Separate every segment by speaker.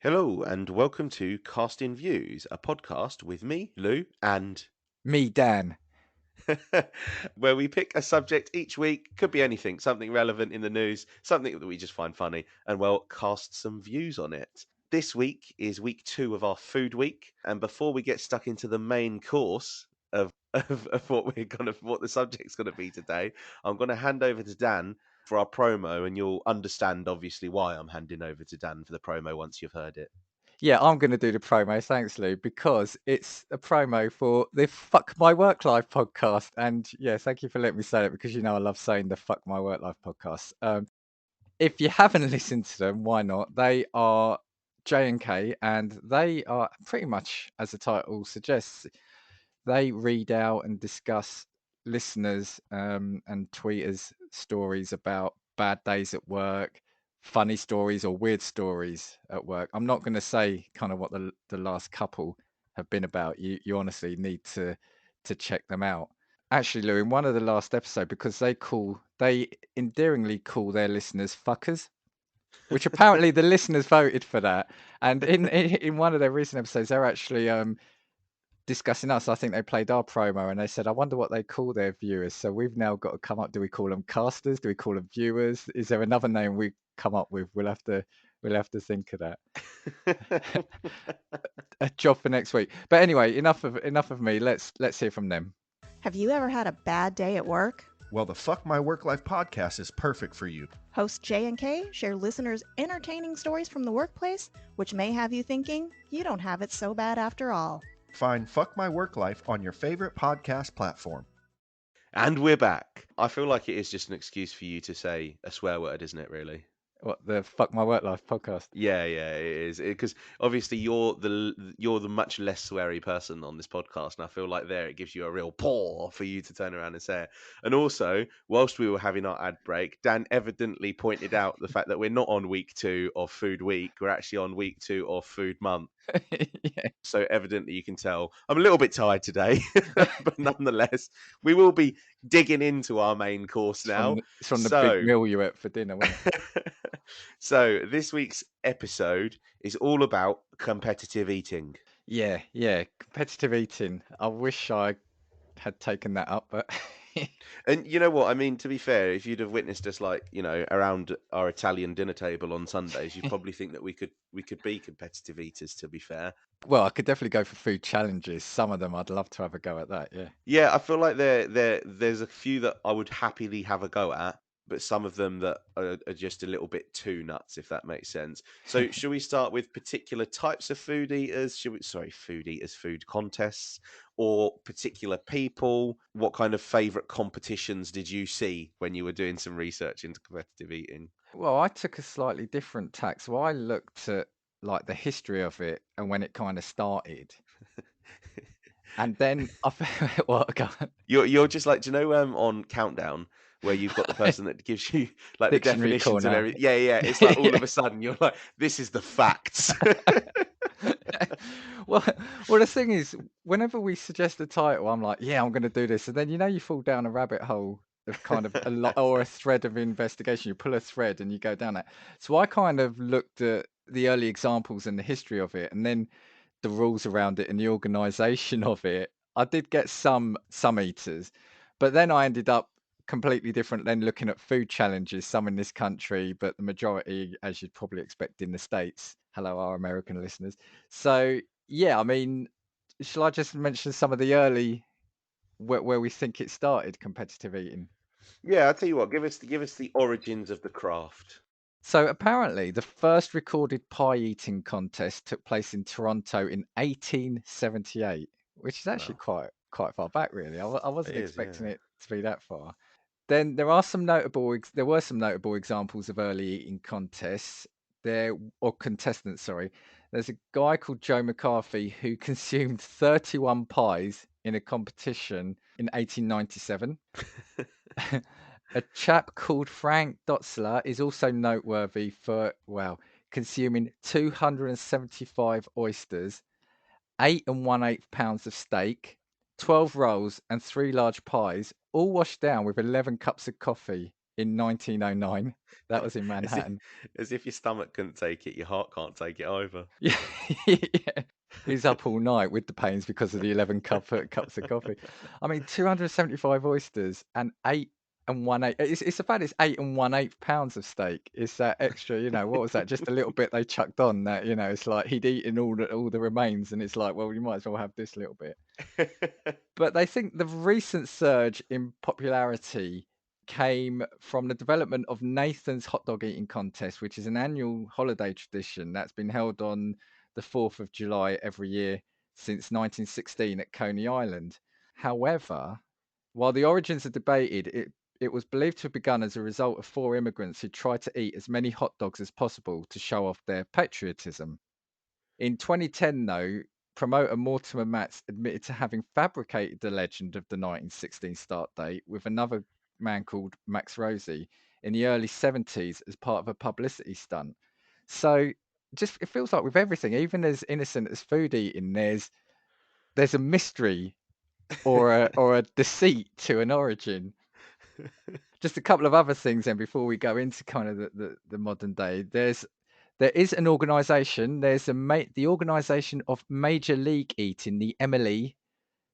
Speaker 1: Hello and welcome to Casting Views, a podcast with me, Lou, and
Speaker 2: Me, Dan.
Speaker 1: where we pick a subject each week, could be anything, something relevant in the news, something that we just find funny, and cast some views on it. This week is week 2 of our food week, and before we get stuck into the main course of what the subject's gonna be today, I'm gonna hand over to Dan for our promo, and you'll understand obviously why I'm handing over to Dan for the promo once you've heard it.
Speaker 2: Yeah, I'm going to do the promo. Thanks, Lou, because it's a promo for the Fuck My Work Life podcast. And yeah, thank you for letting me say it because I love saying the Fuck My Work Life podcast. If you haven't listened to them, why not? They are J&K and they are pretty much, as the title suggests, they read out and discuss listeners and tweeters' stories about bad days at work, funny stories or weird stories at work. I'm not going to say kind of what the last couple have been about. You honestly need to check them out. Actually, Lou, in one of the last episode, because they endearingly call their listeners fuckers, which apparently the listeners voted for that. And in one of their recent episodes, they're actually discussing us. I think they played our promo and they said, I wonder what they call their viewers. So we've now got to come up. Do we call them casters? Do we call them viewers? Is there another name we come up with? We'll have to think of that. A job for next week. But anyway, enough of me. Let's hear from them.
Speaker 3: Have you ever had a bad day at work?
Speaker 4: Well, the Fuck My Work Life podcast is perfect for you.
Speaker 3: Host J and K share listeners' entertaining stories from the workplace, which may have you thinking you don't have it so bad after all.
Speaker 4: Find Fuck My Work Life on your favorite podcast platform.
Speaker 1: And we're back. I feel like it is just an excuse for you to say a swear word, isn't it, really?
Speaker 2: What, the Fuck My Work Life podcast?
Speaker 1: Yeah, it is. Because obviously you're the much less sweary person on this podcast, and I feel like there it gives you a real paw for you to turn around and say it. And also, whilst we were having our ad break, Dan evidently pointed out the fact that we're not on week 2 of Food Week. We're actually on week 2 of Food Month.
Speaker 2: Yeah.
Speaker 1: So evidently you can tell I'm a little bit tired today, but nonetheless, we will be digging into our main course now.
Speaker 2: It's from the big
Speaker 1: So,
Speaker 2: meal you ate for dinner, wasn't it?
Speaker 1: so this week's episode is all about competitive eating.
Speaker 2: Yeah. Competitive eating. I wish I had taken that up, but
Speaker 1: And you know what? I mean, to be fair, if you'd have witnessed us around our Italian dinner table on Sundays, you'd probably think that we could be competitive eaters, to be fair.
Speaker 2: well, I could definitely go for food challenges. Some of them I'd love to have a go at that, yeah.
Speaker 1: Yeah, I feel like there's a few that I would happily have a go at, but some of them that are just a little bit too nuts, if that makes sense. So, should we start with particular types of food eaters? Food eaters, food contests, or particular people? What kind of favorite competitions did you see when you were doing some research into competitive eating?
Speaker 2: Well, I took a slightly different tack. So I looked at like the history of it and when it kind of started. And then what? Go on.
Speaker 1: You're just like, do you know, on Countdown where you've got the person that gives you like the
Speaker 2: Dictionary
Speaker 1: definitions and
Speaker 2: corner.
Speaker 1: everything? Yeah. It's like all
Speaker 2: Yeah.
Speaker 1: of a sudden you're like, this is the facts.
Speaker 2: Well, the thing is, whenever we suggest a title, I'm like, yeah, I'm going to do this. And then, you fall down a rabbit hole of kind of a lot or a thread of investigation. You pull a thread and you go down it. So I kind of looked at the early examples and the history of it and then the rules around it and the organization of it. I did get some eaters, but then I ended up completely different then looking at food challenges, some in this country, but the majority, as you'd probably expect in the States. Hello, our American listeners. So yeah, I mean, shall I just mention some of the early where we think it started, competitive eating?
Speaker 1: Yeah, I'll tell you what, give us the origins of the craft.
Speaker 2: So apparently, the first recorded pie eating contest took place in Toronto in 1878, which is actually
Speaker 1: Wow.
Speaker 2: quite far back, really. I
Speaker 1: It
Speaker 2: wasn't
Speaker 1: is,
Speaker 2: expecting
Speaker 1: yeah.
Speaker 2: it to be that far. Then there were some notable examples of early eating contests. Or contestants, sorry. There's a guy called Joe McCarthy who consumed 31 pies in a competition in 1897. A chap called Frank Dotzler is also noteworthy for, well, consuming 275 oysters, 8 1/8 pounds of steak, 12 rolls, and 3 large pies, all washed down with 11 cups of coffee in 1909. That was in
Speaker 1: as if,
Speaker 2: Manhattan.
Speaker 1: as if your stomach couldn't take it, your heart can't take it either.
Speaker 2: Yeah, yeah. He's up all night with the pains because of the 11 cups of coffee. I mean, 275 oysters and 8 1/8. It's about it's 8 1/8 pounds of steak. It's that extra, what was that? Just a little bit they chucked on that, it's like he'd eaten all the remains, and it's like, well, you might as well have this little bit. But they think the recent surge in popularity came from the development of Nathan's hot dog eating contest, which is an annual holiday tradition that's been held on the 4th of July every year since 1916 at Coney Island. However, while the origins are debated, it was believed to have begun as a result of 4 immigrants who tried to eat as many hot dogs as possible to show off their patriotism. In 2010, though, promoter Mortimer Matz admitted to having fabricated the legend of the 1916 start date with another man called Max Rosie in the early 70s as part of a publicity stunt. So just it feels like with everything, even as innocent as food eating, there's a mystery or a deceit to an origin. Just a couple of other things then before we go into kind of the modern day. There is an organisation. There's the organisation of Major League Eating, the MLE,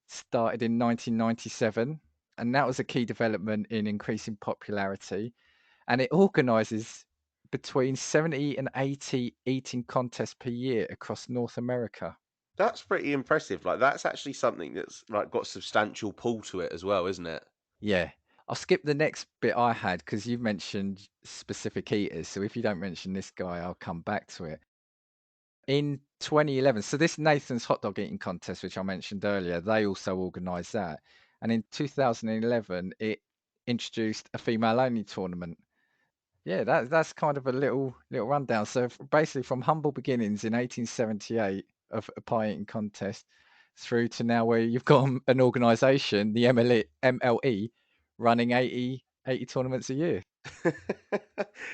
Speaker 2: started in 1997, and that was a key development in increasing popularity. And it organises between 70 and 80 eating contests per year across North America.
Speaker 1: That's pretty impressive. Like that's actually something that's like got substantial pull to it as well, isn't it?
Speaker 2: Yeah. I'll skip the next bit I had because you've mentioned specific eaters. So if you don't mention this guy, I'll come back to it. In 2011, so this Nathan's hot dog eating contest, which I mentioned earlier, they also organised that. And in 2011, it introduced a female-only tournament. Yeah, that's kind of a little rundown. So basically, from humble beginnings in 1878 of a pie eating contest, through to now where you've got an organisation, the MLE, running 80 tournaments a year.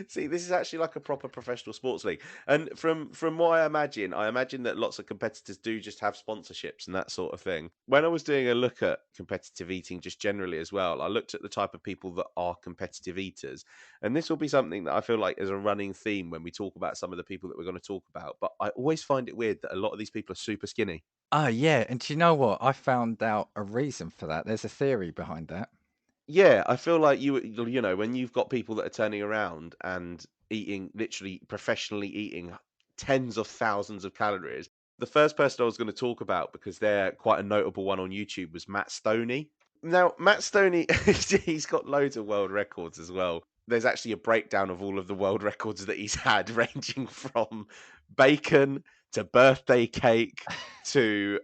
Speaker 1: See, this is actually like a proper professional sports league. And from what I imagine that lots of competitors do just have sponsorships and that sort of thing. When I was doing a look at competitive eating just generally as well, I looked at the type of people that are competitive eaters. And this will be something that I feel like is a running theme when we talk about some of the people that we're going to talk about. But I always find it weird that a lot of these people are super skinny.
Speaker 2: Oh yeah, and do you know what? I found out a reason for that. There's a theory behind that.
Speaker 1: Yeah, I feel like when you've got people that are turning around and eating, literally professionally eating tens of thousands of calories. The first person I was going to talk about, because they're quite a notable one on YouTube, was Matt Stoney. Now, Matt Stoney, he's got loads of world records as well. There's actually a breakdown of all of the world records that he's had, ranging from bacon to birthday cake to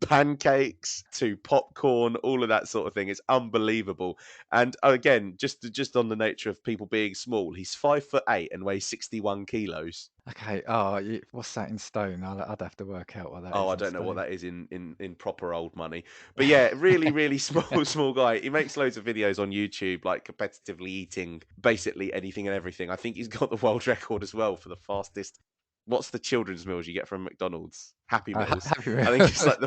Speaker 1: pancakes to popcorn, all of that sort of thing. It's unbelievable. And again, just on the nature of people being small, he's 5'8" and weighs 61 kilos.
Speaker 2: Okay. Oh, what's that in stone? I'd have to work out what that
Speaker 1: Oh,
Speaker 2: is
Speaker 1: I
Speaker 2: in
Speaker 1: don't know what
Speaker 2: stone.
Speaker 1: that is in proper old money. But yeah, really, really small guy. He makes loads of videos on YouTube, like competitively eating basically anything and everything. I think he's got the world record as well for the fastest. What's the children's meals you get from McDonald's? Happy Meals.
Speaker 2: Happy
Speaker 1: I think it's
Speaker 2: Meal.
Speaker 1: like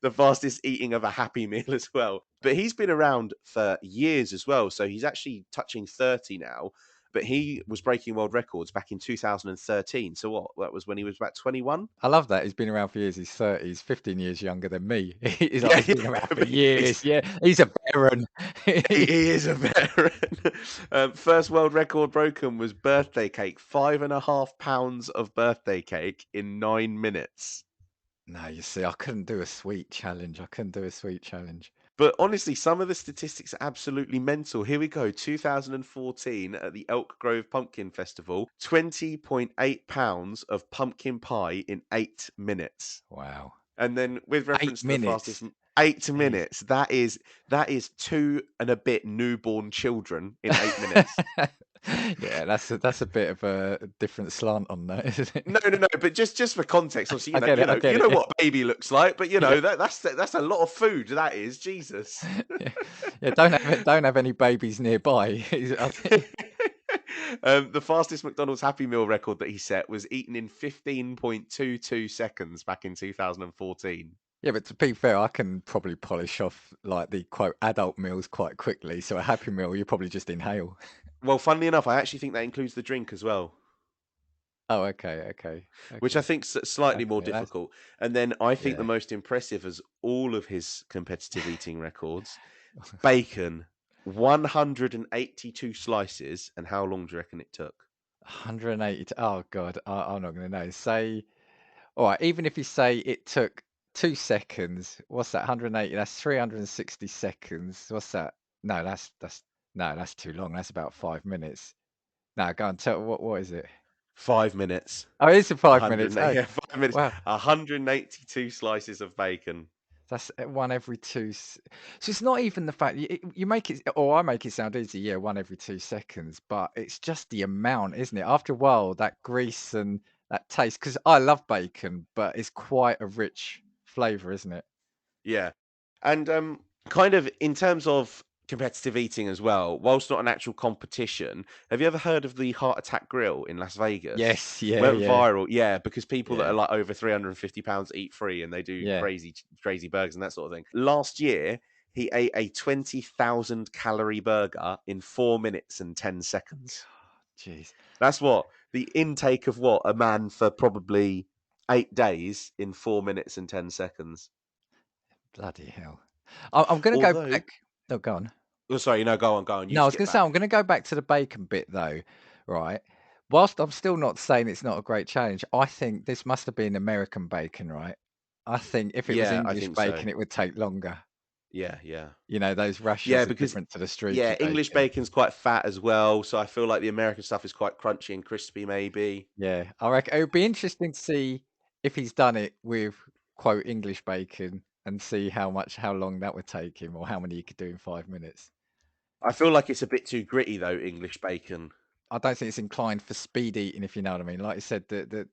Speaker 1: the fastest eating of a Happy Meal as well. But he's been around for years as well. So he's actually touching 30 now. But he was breaking world records back in 2013. So what? That was when he was about 21.
Speaker 2: I love that. He's been around for years. He's 30. He's 15 years younger than me. He's like,
Speaker 1: Yeah,
Speaker 2: he's
Speaker 1: yeah,
Speaker 2: been around for
Speaker 1: but
Speaker 2: years. Yeah, he's a veteran.
Speaker 1: he is a veteran. First world record broken was birthday cake, 5.5 pounds of birthday cake in 9 minutes.
Speaker 2: No, you see, I couldn't do a sweet challenge. I couldn't do a sweet challenge.
Speaker 1: But honestly, some of the statistics are absolutely mental. Here we go, 2014 at the Elk Grove Pumpkin Festival, 20.8 pounds of pumpkin pie in 8 minutes.
Speaker 2: Wow.
Speaker 1: And then with
Speaker 2: Eight
Speaker 1: reference to the fastest
Speaker 2: minutes.
Speaker 1: 8 minutes,
Speaker 2: Jeez.
Speaker 1: that is two and a bit newborn children in 8 minutes.
Speaker 2: Yeah, that's a bit of a different slant on that, isn't it?
Speaker 1: No. But just for context, obviously,
Speaker 2: I get it. I get
Speaker 1: you
Speaker 2: it.
Speaker 1: know
Speaker 2: Yeah.
Speaker 1: what a baby looks like, but
Speaker 2: Yeah.
Speaker 1: that's a lot of food. That is Jesus.
Speaker 2: Yeah. Yeah. Don't have any babies nearby. I think-
Speaker 1: The fastest McDonald's Happy Meal record that he set was eaten in 15.22 seconds back in 2014.
Speaker 2: Yeah, but to be fair, I can probably polish off like the quote adult meals quite quickly. So a Happy Meal, you probably just inhale.
Speaker 1: Well, funnily enough, I actually think that includes the drink as well,
Speaker 2: Oh, okay, okay,
Speaker 1: which I
Speaker 2: okay.
Speaker 1: think's slightly
Speaker 2: Happy
Speaker 1: more
Speaker 2: Meal. That's
Speaker 1: difficult. And then I think the
Speaker 2: yeah.
Speaker 1: most impressive is all of his competitive eating records. Bacon, 182 slices, and how long do you reckon it took?
Speaker 2: 180. Oh God, I'm not going to know. Say, all right. Even if you say it took 2 seconds, what's that? 180. That's 360 seconds. What's that? No, that's no, that's too long. That's about 5 minutes. No, go on. Tell what is it?
Speaker 1: 5 minutes.
Speaker 2: Oh, it is 5 minutes.
Speaker 1: 108,
Speaker 2: Oh,
Speaker 1: yeah, 5 minutes.
Speaker 2: wow.
Speaker 1: 182 slices of bacon.
Speaker 2: That's one every so it's not even the fact you make it, or I make it sound easy. Yeah, one every 2 seconds, but it's just the amount, isn't it? After a while, that grease and that taste. Because I love bacon, but it's quite a rich flavor, isn't it?
Speaker 1: Yeah. And kind of in terms of competitive eating as well, whilst not an actual competition, have you ever heard of the Heart Attack Grill in Las Vegas?
Speaker 2: Yes. Yeah.
Speaker 1: Went
Speaker 2: Yeah.
Speaker 1: viral, yeah, because people that are
Speaker 2: Yeah.
Speaker 1: like over 350 pounds eat free and they do
Speaker 2: Yeah.
Speaker 1: crazy burgers and that sort of thing. Last year, he ate a 20,000 calorie burger in 4 minutes and 10 seconds.
Speaker 2: Jeez,
Speaker 1: That's what the intake of what a man for probably 8 days in 4 minutes and 10 seconds.
Speaker 2: bloody hell! I'm going to go
Speaker 1: Although,
Speaker 2: back. Oh, go on.
Speaker 1: oh, sorry, no, go on, you
Speaker 2: No, I was
Speaker 1: skip
Speaker 2: going to say I'm
Speaker 1: back.
Speaker 2: going to go back to the bacon bit though, right? Whilst I'm still not saying it's not a great challenge, I think this must have been American bacon, right? I think if it was
Speaker 1: Yeah, I
Speaker 2: English
Speaker 1: think so.
Speaker 2: bacon, it would take longer.
Speaker 1: Yeah, yeah.
Speaker 2: You know, those
Speaker 1: Yeah,
Speaker 2: rashers are
Speaker 1: because
Speaker 2: different to the streaky
Speaker 1: yeah, English
Speaker 2: bacon.
Speaker 1: bacon's quite fat as well, so I feel like the American stuff is quite crunchy and crispy maybe.
Speaker 2: Yeah, I reckon it would be interesting to see if he's done it with quote English bacon and see how long that would take him, or how many he could do in 5 minutes.
Speaker 1: I feel like it's a bit too gritty though, English bacon.
Speaker 2: I don't think it's inclined for speed eating, if you know what I mean. Like you said, the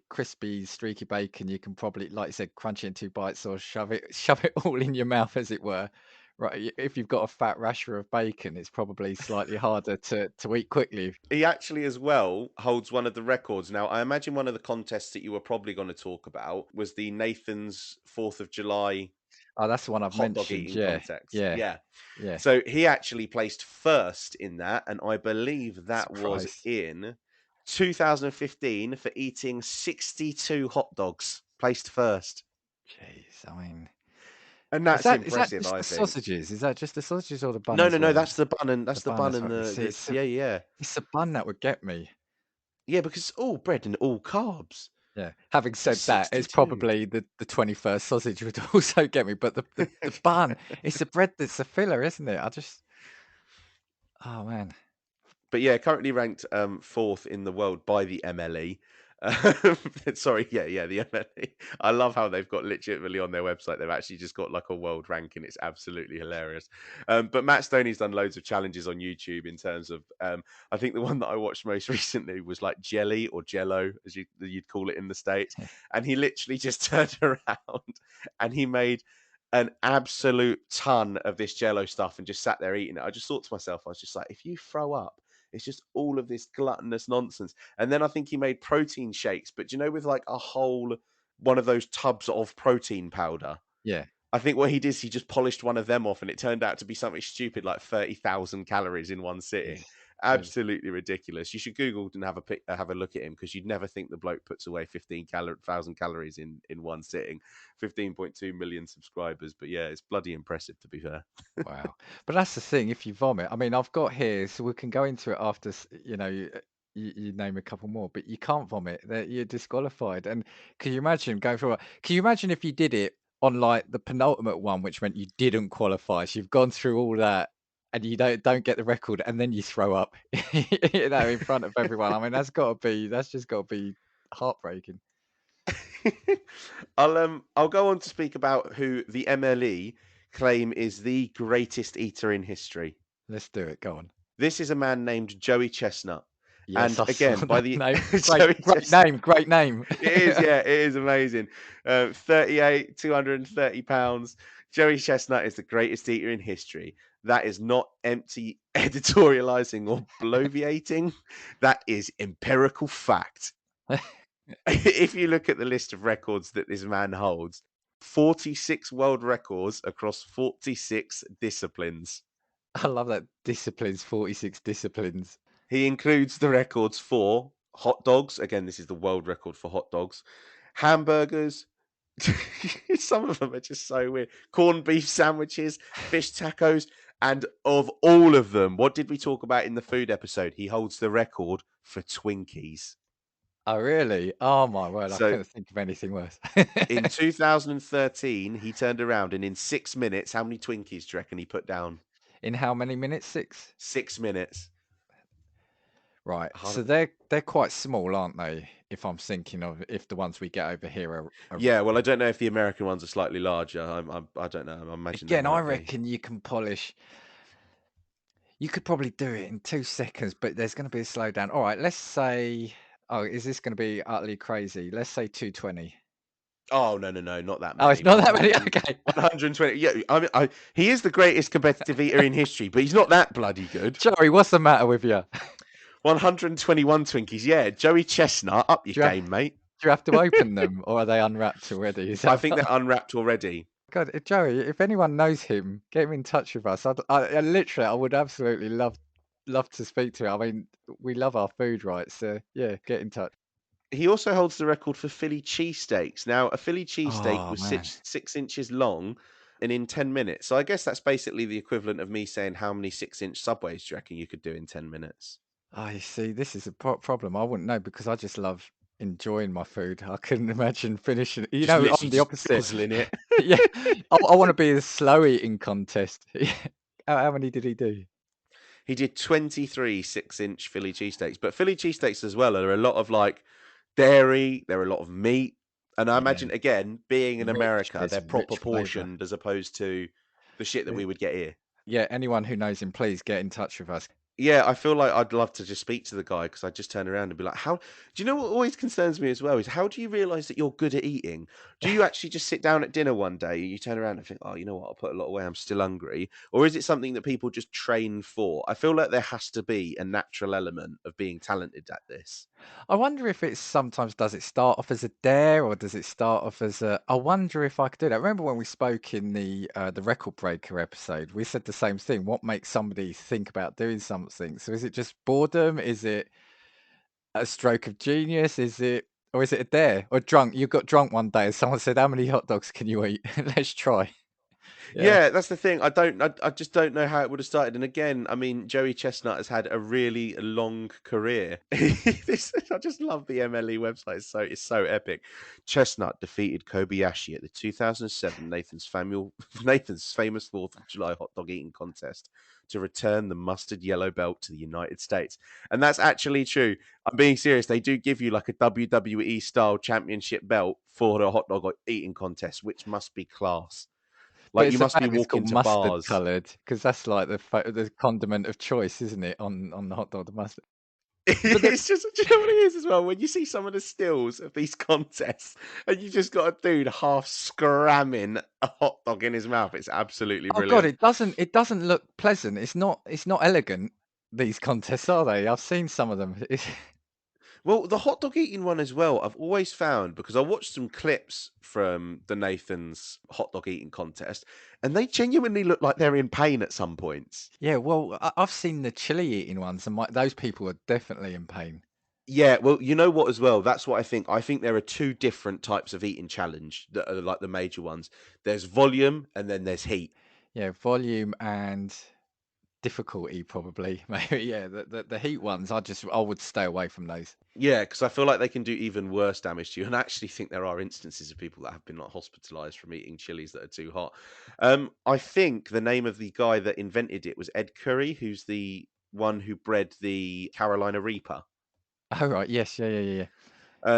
Speaker 2: crispy, streaky bacon, you can probably, like you said, crunch it in 2 bites or shove it all in your mouth, as it were. Right? If you've got a fat rasher of bacon, it's probably slightly harder to eat quickly.
Speaker 1: He actually as well holds one of the records. Now, I imagine one of the contests that you were probably going to talk about was the Nathan's 4th of July
Speaker 2: Oh, that's the one I've
Speaker 1: hot dog
Speaker 2: mentioned.
Speaker 1: eating
Speaker 2: Yeah,
Speaker 1: contest.
Speaker 2: yeah,
Speaker 1: Yeah.
Speaker 2: yeah.
Speaker 1: So he actually placed first in that, and I believe that was
Speaker 2: Surprise.
Speaker 1: in 2015 for eating 62 hot dogs. Placed first.
Speaker 2: Jeez, I mean,
Speaker 1: And
Speaker 2: is
Speaker 1: that's
Speaker 2: that
Speaker 1: impressive,
Speaker 2: just
Speaker 1: I
Speaker 2: the
Speaker 1: think.
Speaker 2: sausages? Is that just the sausages or the bun
Speaker 1: No,
Speaker 2: as
Speaker 1: no, no,
Speaker 2: well?
Speaker 1: that's the bun and
Speaker 2: The
Speaker 1: that's the
Speaker 2: bun
Speaker 1: bun
Speaker 2: as
Speaker 1: and
Speaker 2: well. You see,
Speaker 1: yeah, yeah.
Speaker 2: it's the bun that would get me.
Speaker 1: Yeah, because it's all bread and all carbs.
Speaker 2: Yeah. Having
Speaker 1: But
Speaker 2: said that, it's
Speaker 1: 62.
Speaker 2: probably the 21st sausage would also get me, but the bun, it's the bread that's the filler, isn't it? Oh man.
Speaker 1: But yeah, currently ranked fourth in the world by the MLE. Sorry, yeah, the MLE. I love how they've got legitimately on their website. They've actually just got like a world ranking. It's absolutely hilarious. But Matt Stoney's done loads of challenges on YouTube in terms of. I think the one that I watched most recently was like jelly or Jello, as you'd call it in the states. And he literally just turned around and he made an absolute ton of this Jello stuff and just sat there eating it. I just thought to myself, I was just like, if you throw up, it's just all of this gluttonous nonsense. And then I think he made protein shakes, but do you know, with like a whole one of those tubs of protein powder.
Speaker 2: Yeah.
Speaker 1: I think what he did is he just polished one of them off, and it turned out to be something stupid like 30,000 calories in one
Speaker 2: Jeez.
Speaker 1: sitting.
Speaker 2: Jeez.
Speaker 1: Absolutely ridiculous. You should Google and have a look at him, because you'd never think the bloke puts away 15,000 calories in one sitting. 15.2 million subscribers, but yeah, it's bloody impressive to be fair.
Speaker 2: Wow. But that's the thing, if you vomit, I mean, I've got here, so we can go into it after, you name a couple more, but you can't vomit, that you're disqualified. And can you imagine going for can you imagine if you did it on like the penultimate one, which meant you didn't qualify? So you've gone through all that and you don't get the record, and then you throw up, in front of everyone. I mean, that's just gotta be heartbreaking.
Speaker 1: I'll go on to speak about who the MLE claim is the greatest eater in history.
Speaker 2: Let's do it. Go on.
Speaker 1: This is a man named Joey Chestnut.
Speaker 2: Yes,
Speaker 1: And
Speaker 2: I saw
Speaker 1: again, by
Speaker 2: that
Speaker 1: the
Speaker 2: name.
Speaker 1: Joey
Speaker 2: Great
Speaker 1: Chestnut,
Speaker 2: name. Great name.
Speaker 1: it is, yeah, it is amazing. 38, 230 pounds. Joey Chestnut is the greatest eater in history. That is not empty editorializing or bloviating. That is empirical fact. If you look at the list of records that this man holds, 46 world records across 46 disciplines.
Speaker 2: I love that. Disciplines, 46 disciplines.
Speaker 1: He includes the records for hot dogs. Again, this is the world record for hot dogs. Hamburgers. Some of them are just so weird. Corned beef sandwiches, fish tacos, and of all of them, what did we talk about in the food episode? He holds the record for Twinkies.
Speaker 2: Oh, really? Oh, my word. I
Speaker 1: So
Speaker 2: couldn't think of anything worse.
Speaker 1: in 2013, he turned around and in 6 minutes, how many Twinkies do you reckon he put down?
Speaker 2: In how many minutes? 6?
Speaker 1: 6 minutes.
Speaker 2: Right.
Speaker 1: Hard-
Speaker 2: So they're quite small, aren't they? If I'm thinking of if the ones we get over here are
Speaker 1: Yeah, well, I don't know if the American ones are slightly larger. I don't know. I imagine they
Speaker 2: again, I
Speaker 1: might be.
Speaker 2: reckon you can polish. You could probably do it in 2 seconds, but there's going to be a slowdown. All right, let's say. Oh, is this going to be utterly crazy? Let's say 220.
Speaker 1: Oh, no, not that
Speaker 2: Oh, it's
Speaker 1: many.
Speaker 2: not that many. Okay.
Speaker 1: 120. Yeah, I mean, he is the greatest competitive eater in history, but he's not that bloody good.
Speaker 2: Joey, what's the matter with you?
Speaker 1: 121 Twinkies. Yeah, Joey Chestnut, up your
Speaker 2: Do you have-
Speaker 1: game, mate.
Speaker 2: Do you have to open them, or are they unwrapped already? Is
Speaker 1: I
Speaker 2: that
Speaker 1: think they're unwrapped already.
Speaker 2: God, Joey, if anyone knows him, get him in touch with us. I literally, I would absolutely love to speak to him. I mean, we love our food, right? So yeah, get in touch.
Speaker 1: He also holds the record for Philly cheesesteaks. Now, a Philly cheesesteak
Speaker 2: Oh
Speaker 1: was
Speaker 2: man,
Speaker 1: 6 inches long and in 10 minutes. So I guess that's basically the equivalent of me saying how many 6-inch subways do you reckon you could do in 10 minutes?
Speaker 2: you see, this is a problem. I wouldn't know because I just love enjoying my food. I couldn't imagine finishing. You
Speaker 1: Just
Speaker 2: know,
Speaker 1: literally
Speaker 2: I'm the
Speaker 1: just
Speaker 2: opposite.
Speaker 1: guzzling it.
Speaker 2: Yeah, I want to be a slow eating contest. How many did he do?
Speaker 1: He did 23 6-inch Philly cheesesteaks. But Philly cheesesteaks as well are a lot of like dairy, they're a lot of meat. And I
Speaker 2: Yeah,
Speaker 1: imagine, again, being in
Speaker 2: rich.
Speaker 1: America,
Speaker 2: There's
Speaker 1: they're proper
Speaker 2: rich flavour.
Speaker 1: portioned as opposed to the shit that we would get here.
Speaker 2: Yeah, anyone who knows him, please get in touch with us.
Speaker 1: Yeah, I feel like I'd love to just speak to the guy because I'd just turn around and be like, "How?" Do you know what always concerns me as well is how do you realize that you're good at eating? Do you actually just sit down at dinner one day and you turn around and think, "Oh, you know what? I'll put a lot away. I'm still hungry," or is it something that people just train for? I feel like there has to be a natural element of being talented at this.
Speaker 2: I wonder if it's sometimes does it start off as a dare or does it start off as a I wonder if I could do that. Remember when we spoke in the record breaker episode, we said the same thing. What makes somebody think about doing something? So is it just boredom? Is it a stroke of genius? Is it or is it a dare? Or drunk? You got drunk one day and someone said, how many hot dogs can you eat? Let's try. Yeah.
Speaker 1: Yeah, that's the thing. I just don't know how it would have started. And again, I mean, Joey Chestnut has had a really long career. I just love the MLE website. It's so epic. Chestnut defeated Kobayashi at the 2007 Nathan's famous 4th of July hot dog eating contest to return the mustard yellow belt to the United States. And that's actually true. I'm being serious. They do give you like a WWE style championship belt for the hot dog eating contest, which must be class.
Speaker 2: But
Speaker 1: Like you
Speaker 2: it's a
Speaker 1: must be
Speaker 2: shame it's
Speaker 1: walking
Speaker 2: called
Speaker 1: to
Speaker 2: mustard
Speaker 1: bars.
Speaker 2: coloured because that's like the condiment of choice, isn't it? On the hot dog, the mustard. But the,
Speaker 1: It's just, do you know what it is as well? When you see some of the stills of these contests, and you just got a dude half scramming a hot dog in his mouth, it's absolutely
Speaker 2: oh god,
Speaker 1: brilliant.
Speaker 2: it doesn't look pleasant. It's not elegant. These contests, are they? I've seen some of them.
Speaker 1: Well, the hot dog eating one as well, I've always found because I watched some clips from the Nathan's hot dog eating contest, and they genuinely look like they're in pain at some points.
Speaker 2: Yeah, well, I've seen the chili eating ones, and those people are definitely in pain.
Speaker 1: Yeah, well, you know what as well? That's what I think. I think there are two different types of eating challenge that are like the major ones. There's volume and then there's heat.
Speaker 2: Yeah, volume and difficulty probably. Maybe yeah, the heat ones. I would stay away from those.
Speaker 1: Yeah, because I feel like they can do even worse damage to you. And I actually think there are instances of people that have been like hospitalized from eating chilies that are too hot. I think the name of the guy that invented it was Ed Curry, who's the one who bred the Carolina Reaper.
Speaker 2: Oh right, yes, yeah.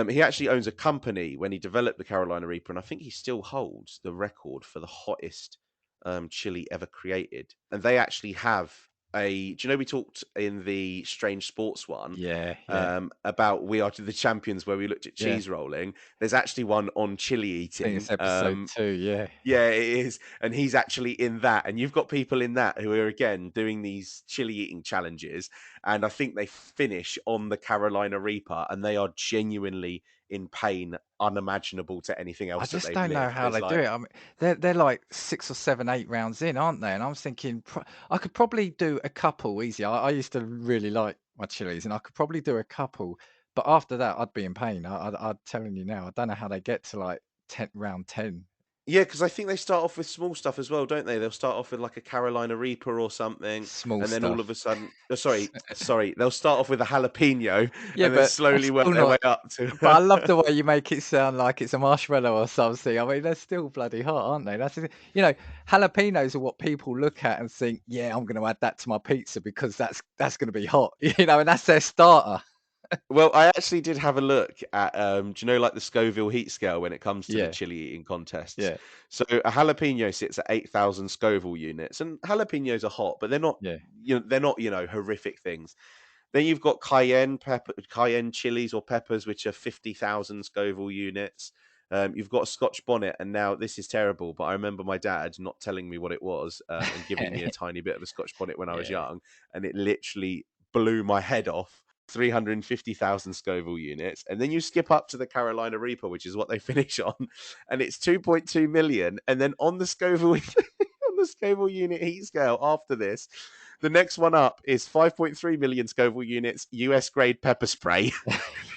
Speaker 1: He actually owns a company when he developed the Carolina Reaper, and I think he still holds the record for the hottest chili ever created. And they actually have a. Do you know we talked in the Strange Sports one
Speaker 2: Yeah.
Speaker 1: about We Are the Champions, where we looked at
Speaker 2: Yeah.
Speaker 1: cheese rolling? There's actually one on chili
Speaker 2: I think
Speaker 1: eating.
Speaker 2: it's episode 2, yeah.
Speaker 1: Yeah, it is. And he's actually in that. And you've got people in that who are, again, doing these chili eating challenges. And I think they finish on the Carolina Reaper and they are genuinely in pain unimaginable to anything
Speaker 2: I
Speaker 1: else that
Speaker 2: just
Speaker 1: they've
Speaker 2: don't know
Speaker 1: lived.
Speaker 2: how
Speaker 1: There's
Speaker 2: they do
Speaker 1: like,
Speaker 2: it. I mean, they're like 6 or 7, 8 rounds in, aren't they? And I was thinking I could probably do a couple easy. I used to really like my chilies, and I could probably do a couple, but after that, I'd be in pain. I'm telling you now, I don't know how they get to like round 10.
Speaker 1: yeah, because I think they start off with small stuff as well, don't they? They'll start off with like a Carolina Reaper or something,
Speaker 2: Small
Speaker 1: and then all of
Speaker 2: stuff.
Speaker 1: a sudden, sorry, they'll start off with a jalapeno
Speaker 2: Yeah,
Speaker 1: and then
Speaker 2: but that's
Speaker 1: slowly work
Speaker 2: still
Speaker 1: their
Speaker 2: not.
Speaker 1: way up to.
Speaker 2: But I love the way you make it sound like it's a marshmallow or something. I mean, they're still bloody hot, aren't they? You know, jalapenos are what people look at and think, yeah, I'm going to add that to my pizza because that's going to be hot, and that's their starter.
Speaker 1: Well, I actually did have a look at, do you know, like the Scoville heat scale when it comes to the
Speaker 2: Yeah,
Speaker 1: chili eating contests?
Speaker 2: yeah,
Speaker 1: So a jalapeno sits at 8,000 Scoville units, and jalapenos are hot, but they're not,
Speaker 2: yeah.
Speaker 1: horrific things. Then you've got cayenne chilies or peppers, which are 50,000 Scoville units. You've got a Scotch bonnet, and now this is terrible, but I remember my dad not telling me what it was and giving me a tiny bit of a Scotch bonnet when I was
Speaker 2: Yeah.
Speaker 1: young, and it literally blew my head off. 350,000 Scoville units, and then you skip up to the Carolina Reaper, which is what they finish on, and it's 2.2 million. And then on the Scoville on the Scoville unit heat scale after this, the next one up is 5.3 million Scoville units, US grade pepper spray.